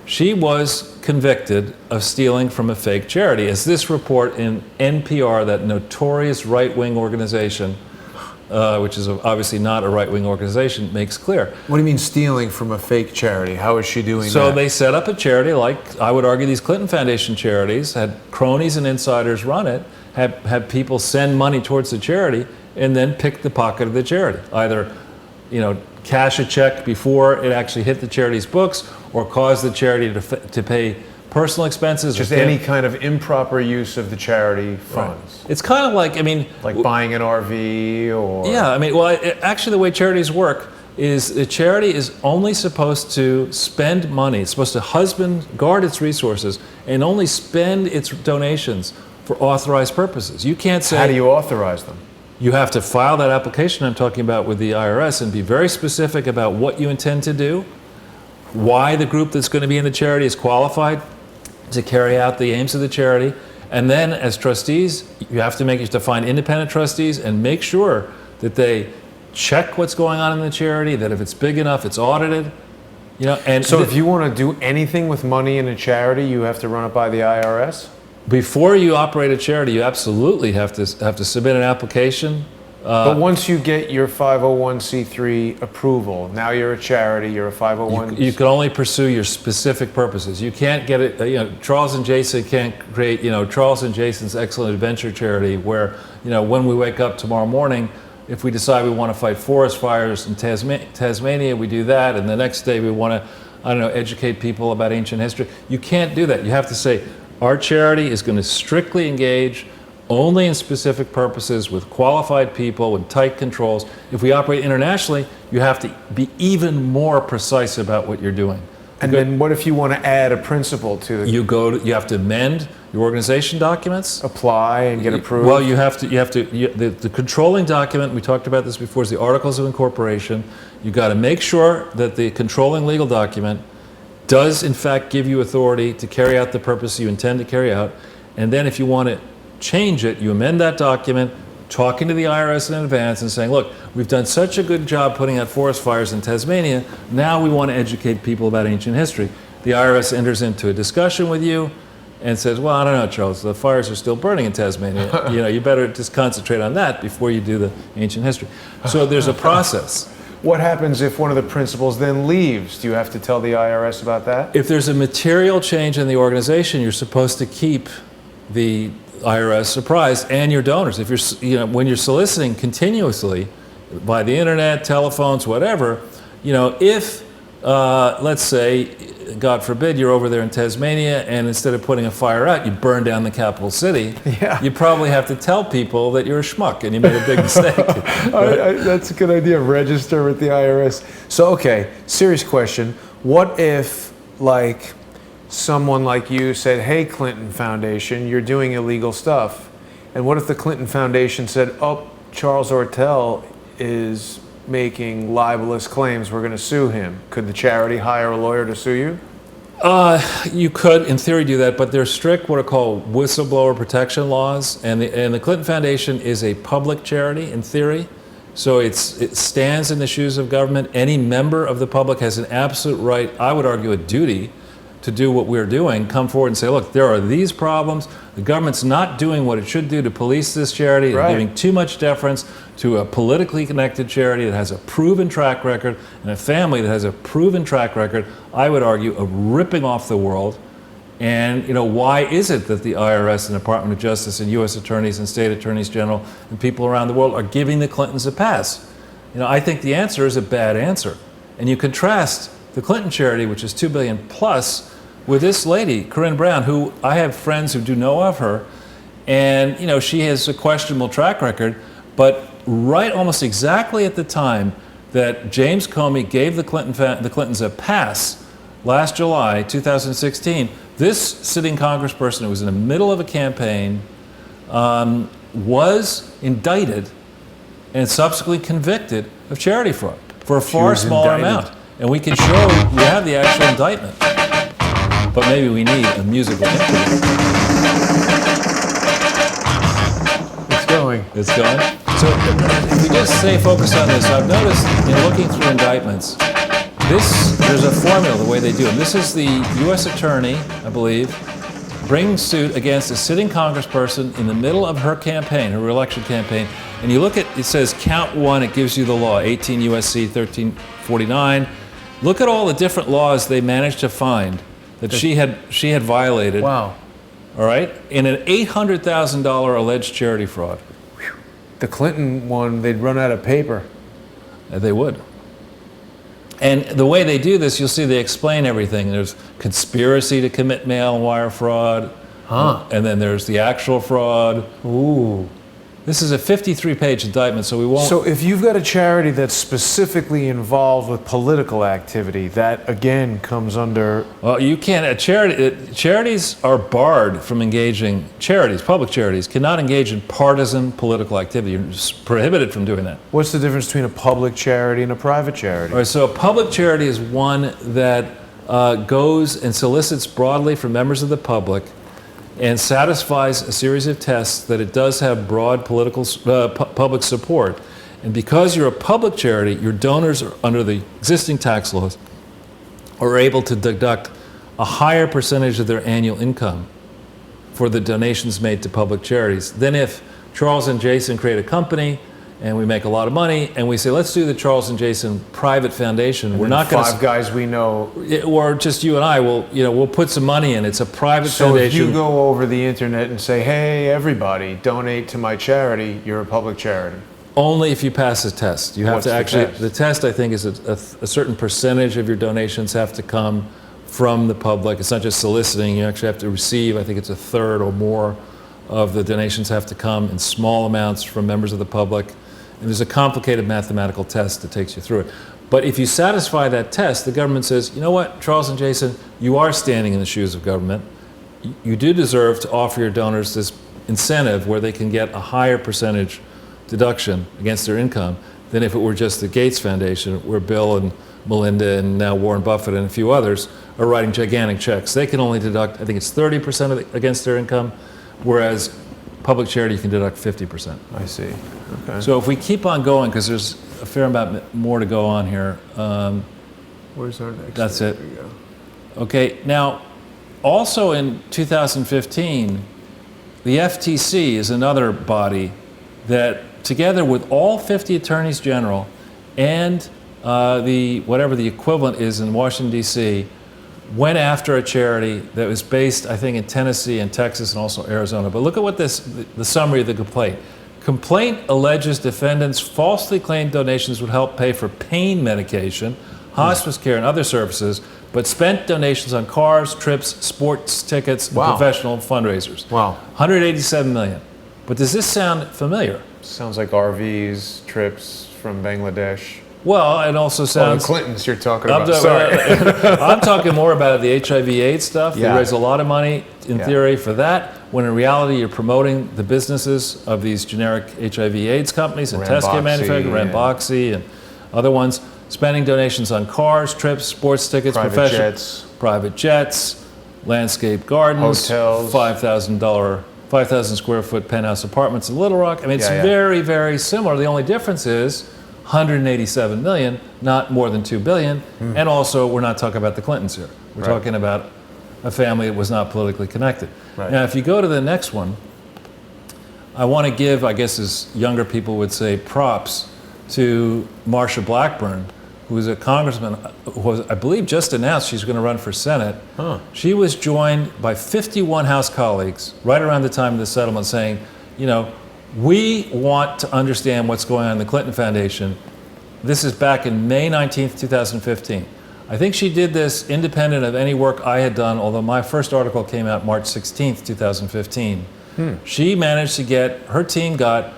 She was convicted of stealing from a fake charity. As this report in NPR, that notorious right-wing organization, which is obviously not a right-wing organization, makes clear. What do you mean stealing from a fake charity? How is she doing So that? they set up a charity, like I would argue these Clinton Foundation charities, had cronies and insiders run it, had people send money towards the charity, and then pick the pocket of the charity. Either, cash a check before it actually hit the charity's books, or cause the charity to pay personal expenses. Just any kind of improper use of the charity funds. It's kind of like, Like buying an RV or... Yeah, actually the way charities work is the charity is only supposed to spend money. It's supposed to guard its resources, and only spend its donations for authorized purposes. You can't say... How do you authorize them? You have to file that application I'm talking about with the IRS and be very specific about what you intend to do, why the group that's going to be in the charity is qualified to carry out the aims of the charity, and then as trustees, you have to find independent trustees and make sure that they check what's going on in the charity, that if it's big enough, it's audited. And So if you want to do anything with money in a charity, you have to run it by the IRS? before you operate a charity, you absolutely have to submit an application. But once you get your 501c3 approval, now you're a charity, you're a 501... You can only pursue your specific purposes. You can't get it, Charles and Jason can't create, Charles and Jason's Excellent Adventure Charity where, when we wake up tomorrow morning, if we decide we want to fight forest fires in Tasmania, we do that, and the next day we want to, educate people about ancient history. You can't do that. You have to say, our charity is going to strictly engage only in specific purposes with qualified people, with tight controls. If we operate internationally, you have to be even more precise about what you're doing. And then what if you want to add a principle to it? You have to amend your organization documents. Apply and get approved? Well, the controlling document, we talked about this before, is the Articles of Incorporation. You've got to make sure that the controlling legal document does in fact give you authority to carry out the purpose you intend to carry out. And then if you want to change it, you amend that document, talking to the IRS in advance and saying, look, we've done such a good job putting out forest fires in Tasmania, now we want to educate people about ancient history. The IRS enters into a discussion with you and says, well, I don't know, Charles, the fires are still burning in Tasmania. You better just concentrate on that before you do the ancient history. So there's a process. What happens if one of the principals then leaves? Do you have to tell the IRS about that? If there's a material change in the organization, you're supposed to keep the IRS surprised and your donors. If you're, when you're soliciting continuously by the internet, telephones, whatever, if let's say, God forbid, you're over there in Tasmania and instead of putting a fire out, you burn down the capital city, you probably have to tell people that you're a schmuck and you made a big mistake. That's a good idea. Register with the IRS. So, okay, serious question. What if, someone like you said, hey, Clinton Foundation, you're doing illegal stuff. And what if the Clinton Foundation said, oh, Charles Ortel is making libelous claims, we're going to sue him? Could the charity hire a lawyer to sue you? You could, in theory, do that, but there's strict what are called whistleblower protection laws, and the Clinton Foundation is a public charity, in theory. So it stands in the shoes of government. Any member of the public has an absolute right, I would argue a duty, to do what we're doing, come forward and say, look, there are these problems. The government's not doing what it should do to police this charity. They're giving too much deference to a politically connected charity that has a proven track record and a family that has a proven track record, I would argue, of ripping off the world. And why is it that the IRS and Department of Justice and U.S. attorneys and state attorneys general and people around the world are giving the Clintons a pass? I think the answer is a bad answer. And you contrast the Clinton charity, which is $2 billion plus, with this lady, Corinne Brown, who I have friends who do know of her, and she has a questionable track record, but right almost exactly at the time that James Comey gave the Clintons a pass last July 2016, this sitting congressperson who was in the middle of a campaign was indicted and subsequently convicted of charity fraud for a far smaller amount. And we can show we have the actual indictment. But maybe we need a musical interlude. It's going. It's going? So if we just stay focused on this, I've noticed in looking through indictments, there's a formula, the way they do it. This is the U.S. attorney, I believe, bring suit against a sitting congressperson in the middle of her campaign, her reelection campaign. And you look at, it says count 1, it gives you the law, 18 U.S.C. 1349. Look at all the different laws they managed to find that she had violated. Wow. All right? In an $800,000 alleged charity fraud. The Clinton one, they'd run out of paper. They would. And the way they do this, you'll see they explain everything. There's conspiracy to commit mail and wire fraud. And then there's the actual fraud. Ooh. This is a 53-page indictment, so we won't... So if you've got a charity that's specifically involved with political activity, that again comes under... Well, you can't... charities are barred from engaging... public charities, cannot engage in partisan political activity. You're just prohibited from doing that. What's the difference between a public charity and a private charity? All right, so a public charity is one that goes and solicits broadly from members of the public and satisfies a series of tests that it does have broad political public support. And because you're a public charity, your donors are, under the existing tax laws, are able to deduct a higher percentage of their annual income for the donations made to public charities than if Charles and Jason create a company and we make a lot of money and we say, let's do the Charles and Jason private foundation. And we're not going to... 5 guys we know... Or just you and I will, we'll put some money in. It's a private foundation. So if you go over the internet and say, hey, everybody, donate to my charity, you're a public charity. Only if you pass a test. You have What's to the actually... test? The test, I think, is a certain percentage of your donations have to come from the public. It's not just soliciting. You actually have to receive, I think it's a third or more of the donations have to come in small amounts from members of the public. And there's a complicated mathematical test that takes you through it. But if you satisfy that test, the government says, you know what, Charles and Jason, you are standing in the shoes of government. You do deserve to offer your donors this incentive where they can get a higher percentage deduction against their income than if it were just the Gates Foundation, where Bill and Melinda and now Warren Buffett and a few others are writing gigantic checks. They can only deduct, I think it's 30% against their income, whereas public charity, you can deduct 50%. I see. Okay. So if we keep on going, because there's a fair amount more to go on here. Where's our next? That's There it. we go. Okay, now, also in 2015, the FTC is another body that, together with all 50 attorneys general and whatever the equivalent is in Washington, D.C., went after a charity that was based, I think, in Tennessee and Texas and also Arizona. But look at what the summary of the complaint. Complaint alleges defendants falsely claimed donations would help pay for pain medication, hospice care, and other services, but spent donations on cars, trips, sports tickets, and professional fundraisers. Wow. 187 million. But does this sound familiar? Sounds like RVs, trips from Bangladesh. Well, it also sounds... the Clintons you're talking about. Sorry. I'm talking more about the HIV/AIDS stuff. Yeah. They raise a lot of money, in theory, for that, when in reality you're promoting the businesses of these generic HIV/AIDS companies and test kit manufacturers, Ranbaxy and other ones, spending donations on cars, trips, sports tickets, private jets, landscape gardens, hotels, $5,000 square foot penthouse apartments in Little Rock. I mean, it's very, very similar. The only difference is 187 million, not more than 2 billion. And also, we're not talking about the Clintons here. We're talking about a family that was not politically connected. Now, if you go to the next one, I want to give, I guess as younger people would say, props to Marsha Blackburn, who is a congressman who was, I believe, just announced she's going to run for Senate. She was joined by 51 House colleagues right around the time of the settlement saying, we want to understand what's going on in the Clinton Foundation. This is back in May 19th, 2015. I think she did this independent of any work I had done, although my first article came out March 16th, 2015. She managed to get, her team got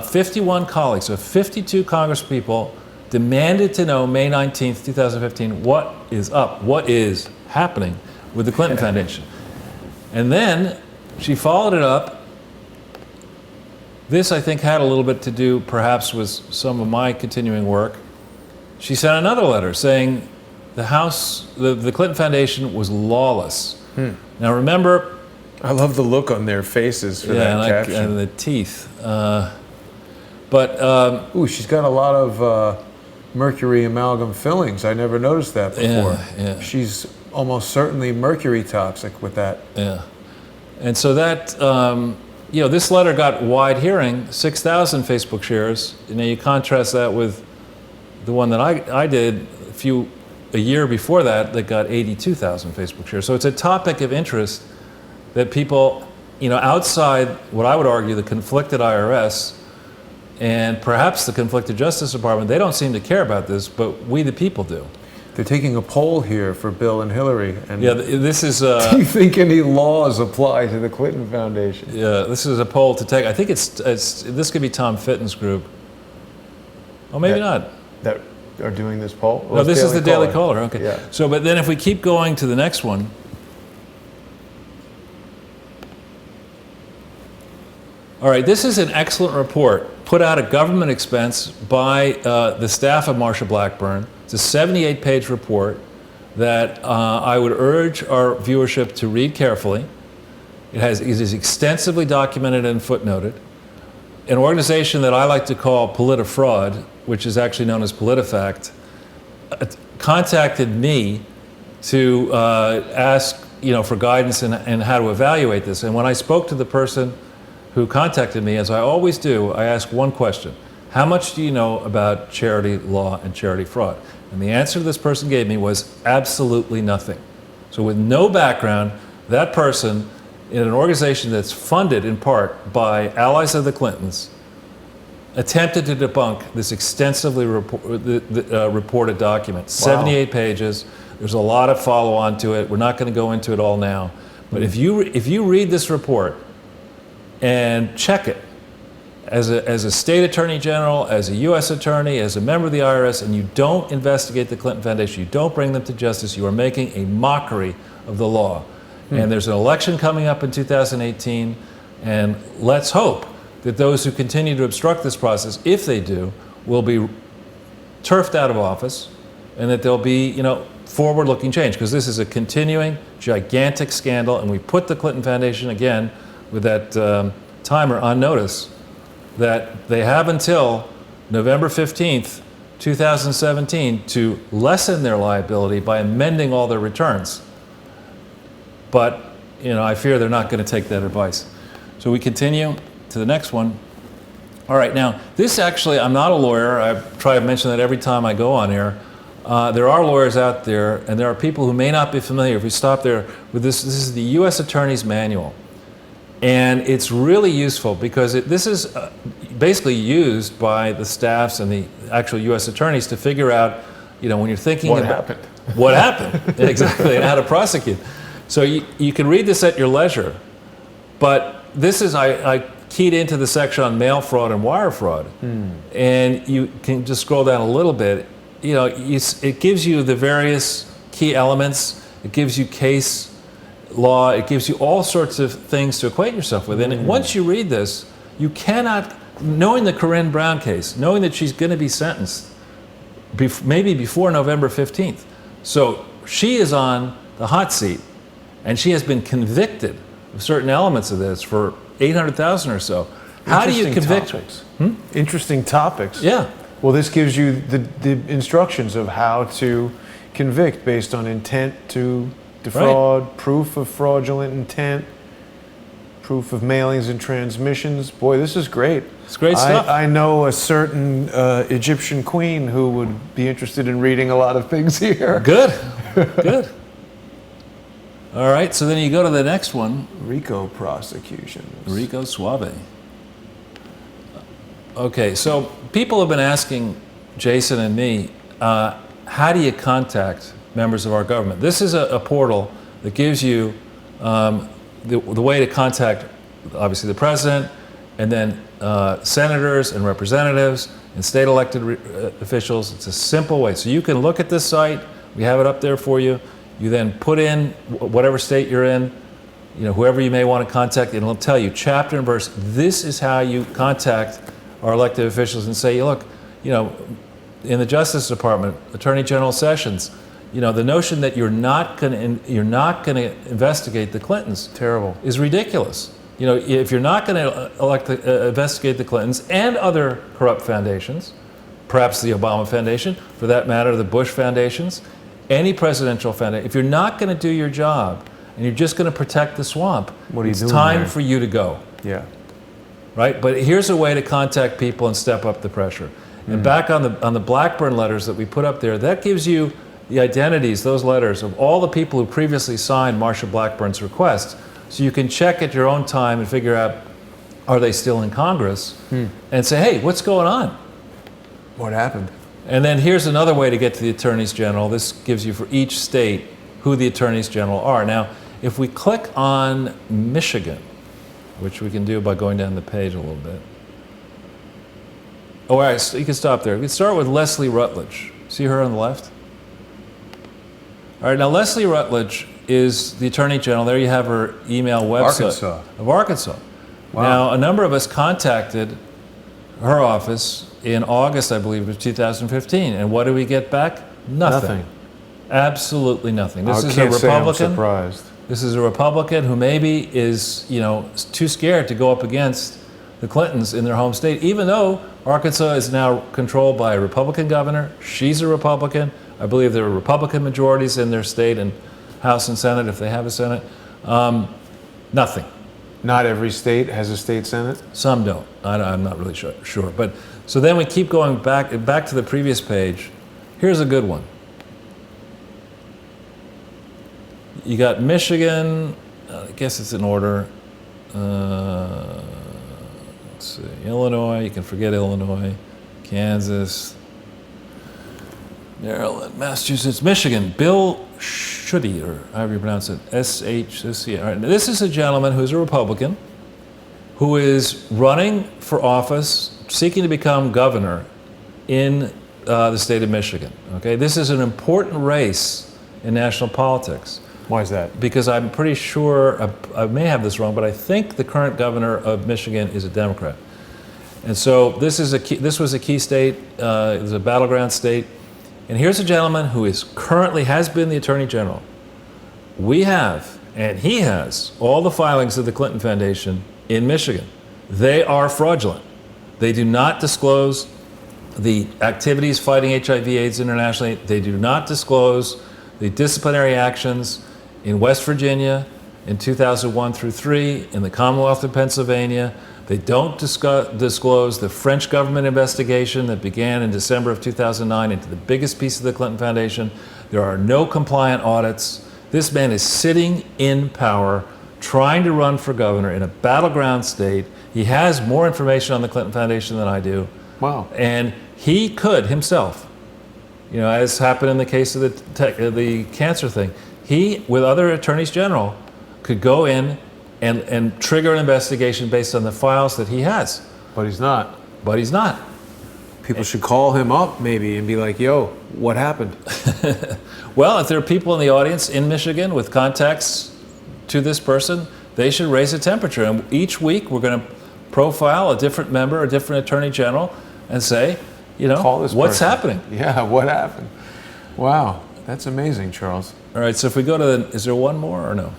51 colleagues, so 52 congresspeople demanded to know May 19th, 2015, what is up, what is happening with the Clinton Foundation. And then she followed it up. This, I think, had a little bit to do, perhaps, with some of my continuing work. She sent another letter saying the Clinton Foundation was lawless. Now, remember... I love the look on their faces for that caption. And the teeth. Ooh, she's got a lot of mercury amalgam fillings. I never noticed that before. She's almost certainly mercury toxic with that. And so that, this letter got wide hearing, 6,000 Facebook shares. You contrast that with the one that I did a year before that got 82,000 Facebook shares. So it's a topic of interest that people, outside what I would argue the conflicted IRS and perhaps the conflicted Justice Department, they don't seem to care about this, but we the people do. They're taking a poll here for Bill and Hillary. And yeah, this is. Do you think any laws apply to the Clinton Foundation? Yeah, this is a poll to take. I think this could be Tom Fitton's group. Oh, maybe not. That are doing this poll? No, this is the Daily Caller. Okay. Yeah. So, but then if we keep going to the next one. All right, this is an excellent report put out at government expense by the staff of Marsha Blackburn. It's a 78-page report that I would urge our viewership to read carefully. It is extensively documented and footnoted. An organization that I like to call Politifraud, which is actually known as PolitiFact, contacted me to ask for guidance and how to evaluate this. And when I spoke to the person who contacted me, as I always do, I asked one question. How much do you know about charity law and charity fraud? And the answer this person gave me was absolutely nothing. So with no background, that person in an organization that's funded in part by allies of the Clintons attempted to debunk this extensively reported document. Wow. 78 pages. There's a lot of follow-on to it. We're not going to go into it all now. But if you read this report and check it, as a state attorney general, as a U.S. attorney, as a member of the IRS, and you don't investigate the Clinton Foundation, you don't bring them to justice, you are making a mockery of the law. And there's an election coming up in 2018, and let's hope that those who continue to obstruct this process, if they do, will be turfed out of office, and that there'll be, forward-looking change, because this is a continuing, gigantic scandal, and we put the Clinton Foundation, again, with that timer on notice, that they have until November 15th, 2017 to lessen their liability by amending all their returns. But, I fear they're not going to take that advice. So we continue to the next one. All right, now, this actually, I'm not a lawyer. I try to mention that every time I go on here. There are lawyers out there, and there are people who may not be familiar. If we stop there with this, this is the U.S. Attorney's Manual. And it's really useful because this is basically used by the staffs and the actual U.S. attorneys to figure out, when you're thinking about what happened, exactly, and how to prosecute. So you can read this at your leisure. But this is, I keyed into the section on mail fraud and wire fraud. And you can just scroll down a little bit. It gives you the various key elements. It gives you case law, it gives you all sorts of things to acquaint yourself with. And once you read this, you cannot, knowing the Corinne Brown case, knowing that she's going to be sentenced maybe before November 15th. So she is on the hot seat, and she has been convicted of certain elements of this for $800,000 or so. How do you convict? Topics. Interesting topics. Yeah. Well, this gives you the instructions of how to convict based on intent to defraud, right. Proof of fraudulent intent, proof of mailings and transmissions. Boy, this is great. It's great stuff. I know a certain Egyptian queen who would be interested in reading a lot of things here. Good, good. All right, so then you go to the next one. RICO prosecutions. RICO Suave. Okay, so people have been asking Jason and me, how do you contact members of our government? This is a portal that gives you the way to contact, obviously, the president, and then senators and representatives and state elected officials. It's a simple way. So you can look at this site. We have it up there for you. You then put in whatever state you're in, whoever you may want to contact, and it'll tell you chapter and verse. This is how you contact our elected officials and say, look, in the Justice Department, Attorney General Sessions, the notion that you're not going to investigate the Clintons, terrible, is ridiculous. If you're not going to investigate the Clintons and other corrupt foundations, perhaps the Obama Foundation, for that matter, the Bush foundations, any presidential foundation, if you're not going to do your job and you're just going to protect the swamp, What are you it's doing time there? for you to go. Yeah. Right? But here's a way to contact people and step up the pressure. And back on the Blackburn letters that we put up there, that gives you the identities, those letters, of all the people who previously signed Marsha Blackburn's request. So you can check at your own time and figure out, are they still in Congress? And say, hey, what's going on? What happened? And then here's another way to get to the attorneys general. This gives you for each state who the attorneys general are. Now, if we click on Michigan, which we can do by going down the page a little bit. Oh, all right, so you can stop there. We can start with Leslie Rutledge. See her on the left? All right, now Leslie Rutledge is the Attorney General. There you have her email website. Arkansas. Of Arkansas. Wow. Now, a number of us contacted her office in August, I believe, of 2015. And what do we get back? Nothing. Absolutely nothing. This is a can't say I'm Republican. surprised. This is a Republican who maybe is, too scared to go up against the Clintons in their home state, even though Arkansas is now controlled by a Republican governor. She's a Republican. I believe there are Republican majorities in their state and House and Senate, if they have a Senate. Nothing. Not every state has a state senate? Some don't. I'm not really sure. But so then we keep going back to the previous page. Here's a good one. You got Michigan. I guess it's in order. Let's see. Illinois. You can forget Illinois. Kansas. Maryland, Massachusetts, Michigan. Bill Schuette, or however you pronounce it, S-H-C. All right. Now, this is a gentleman who's a Republican who is running for office, seeking to become governor in the state of Michigan. Okay, this is an important race in national politics. Why is that? Because I'm pretty sure, I may have this wrong, but I think the current governor of Michigan is a Democrat. And so this was a key state, it was a battleground state. And here's a gentleman who currently has been the Attorney General. We have, and he has, all the filings of the Clinton Foundation in Michigan. They are fraudulent. They do not disclose the activities fighting HIV/AIDS internationally. They do not disclose the disciplinary actions in West Virginia in 2001 through 3, in the Commonwealth of Pennsylvania. They don't disclose the French government investigation that began in December of 2009 into the biggest piece of the Clinton Foundation. There are no compliant audits. This man is sitting in power, trying to run for governor in a battleground state. He has more information on the Clinton Foundation than I do. Wow. And he could himself, as happened in the case of the cancer thing, he, with other attorneys general, could go in and trigger an investigation based on the files that he has. But he's not. But he's not. People should call him up maybe and be like, yo, what happened? Well, if there are people in the audience in Michigan with contacts to this person, they should raise the temperature. And each week we're going to profile a different member, a different attorney general, and say, Call this what's person. happening? Yeah, what happened? Wow, that's amazing, Charles. All right, so if we go to is there one more or no?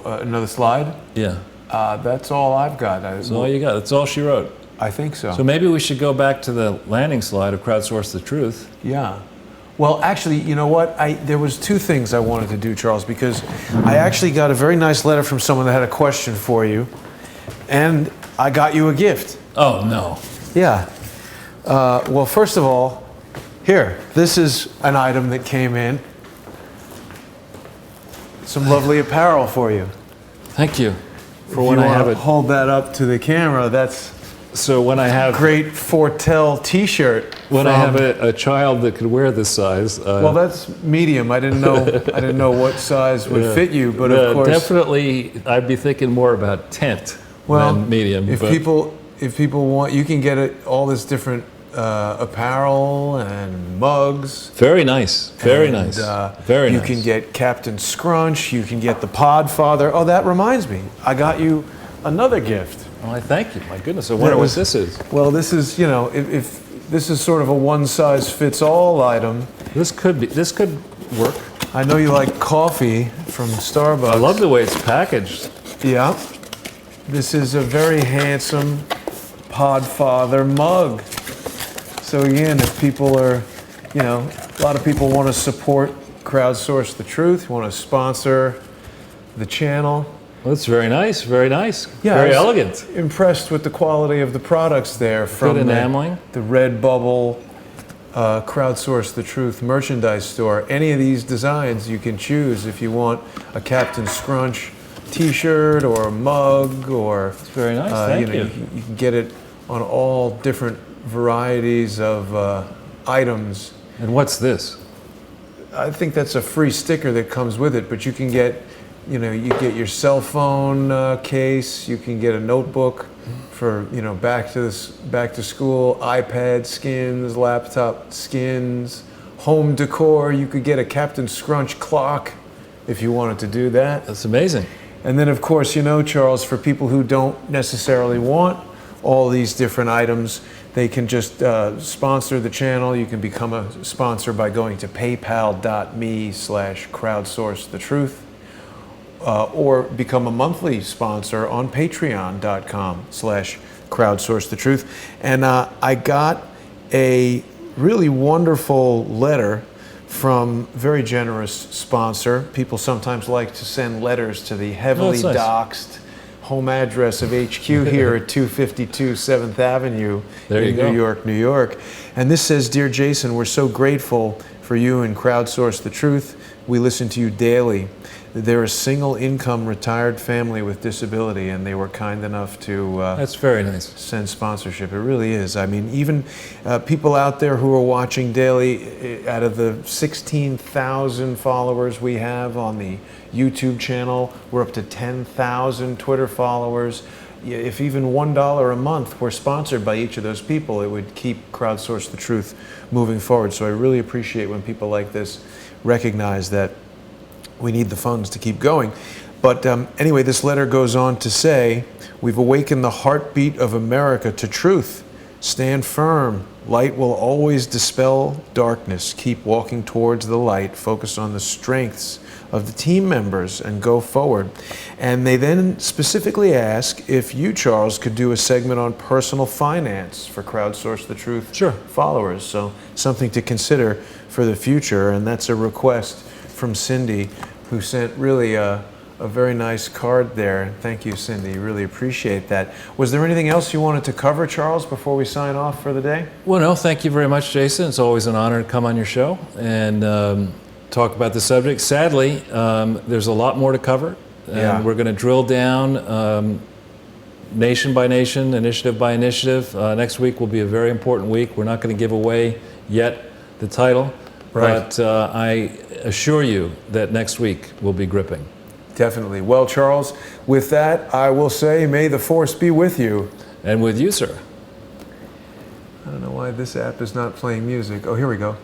Another slide? Yeah. That's all I've got. That's all you got. That's all she wrote. I think so. So maybe we should go back to the landing slide of Crowdsource the Truth. Yeah. Well, actually, you know what? There was two things I wanted to do, Charles, because I actually got a very nice letter from someone that had a question for you, and I got you a gift. Oh, no. Yeah. Well, first of all, here, this is an item that came in. Some lovely apparel for you. Thank you. For If when you I have wanna it. hold that up to the camera, that's So when I have great Fortel T-shirt. when I have a child that could wear this size. Well, that's medium. I didn't know what size would fit you, but of course, definitely, I'd be thinking more about tent than medium. If but people want, you can get all this different apparel and mugs. very nice, very And, nice, very you nice. can get Captain Scrunch. You can get the Podfather. Oh, that reminds me. I got you another gift. Well, I thank you. My goodness, I wonder what this is. Well, this is, if this is sort of a one-size-fits-all item. This could work. I know you like coffee from Starbucks. I love the way it's packaged. Yeah. This is a very handsome Podfather mug. So again, if people are, a lot of people want to support Crowdsource the Truth, want to sponsor the channel. Well, that's very nice, very nice. Yeah, Very I was elegant. Impressed with the quality of the products there from Good enameling. the Redbubble Crowdsource the Truth merchandise store. Any of these designs you can choose if you want a Captain Scrunch t-shirt or a mug, or It's very nice, thank you. You can get it on all different varieties of items. And what's this? I think that's a free sticker that comes with it, but you can get, you get your cell phone case, you can get a notebook for, back to school, iPad skins, laptop skins, home decor. You could get a Captain Scrunch clock if you wanted to do that. That's amazing. And then, of course, Charles, for people who don't necessarily want all these different items, they can just sponsor the channel. You can become a sponsor by going to paypal.me/crowdsourcethetruth, or become a monthly sponsor on patreon.com/crowdsourcethetruth. And I got a really wonderful letter from very generous sponsor. People sometimes like to send letters to the heavily that's nice. doxed home address of HQ here at 252 7th Avenue There you in go. New York, New York. And this says, "Dear Jason, we're so grateful for you and Crowdsource the Truth. We listen to you daily. They're a single income retired family with disability, and they were kind enough to That's very nice. send sponsorship." It really is. I mean, even people out there who are watching daily, out of the 16,000 followers we have on the YouTube channel, we're up to 10,000 Twitter followers. If even $1 a month were sponsored by each of those people, it would keep Crowdsource the Truth moving forward. So I really appreciate when people like this recognize that we need the funds to keep going. But anyway, this letter goes on to say, "We've awakened the heartbeat of America to truth. Stand firm. Light will always dispel darkness. Keep walking towards the light. Focus on the strengths of the team members and go forward." And they then specifically ask if you, Charles, could do a segment on personal finance for Crowdsource the Truth Sure. followers. So something to consider for the future. And that's a request from Cindy, who sent really a very nice card there. Thank you, Cindy. Really appreciate that. Was there anything else you wanted to cover, Charles, before we sign off for the day? Well, no, thank you very much, Jason. It's always an honor to come on your show and talk about the subject. Sadly, there's a lot more to cover, and Yeah. we're going to drill down nation by nation, initiative by initiative. Next week will be a very important week. We're not going to give away yet the title, Right. but I assure you that next week will be gripping. Definitely. Well, Charles, with that, I will say, may the force be with you. And with you, sir. I don't know why this app is not playing music. Oh, here we go.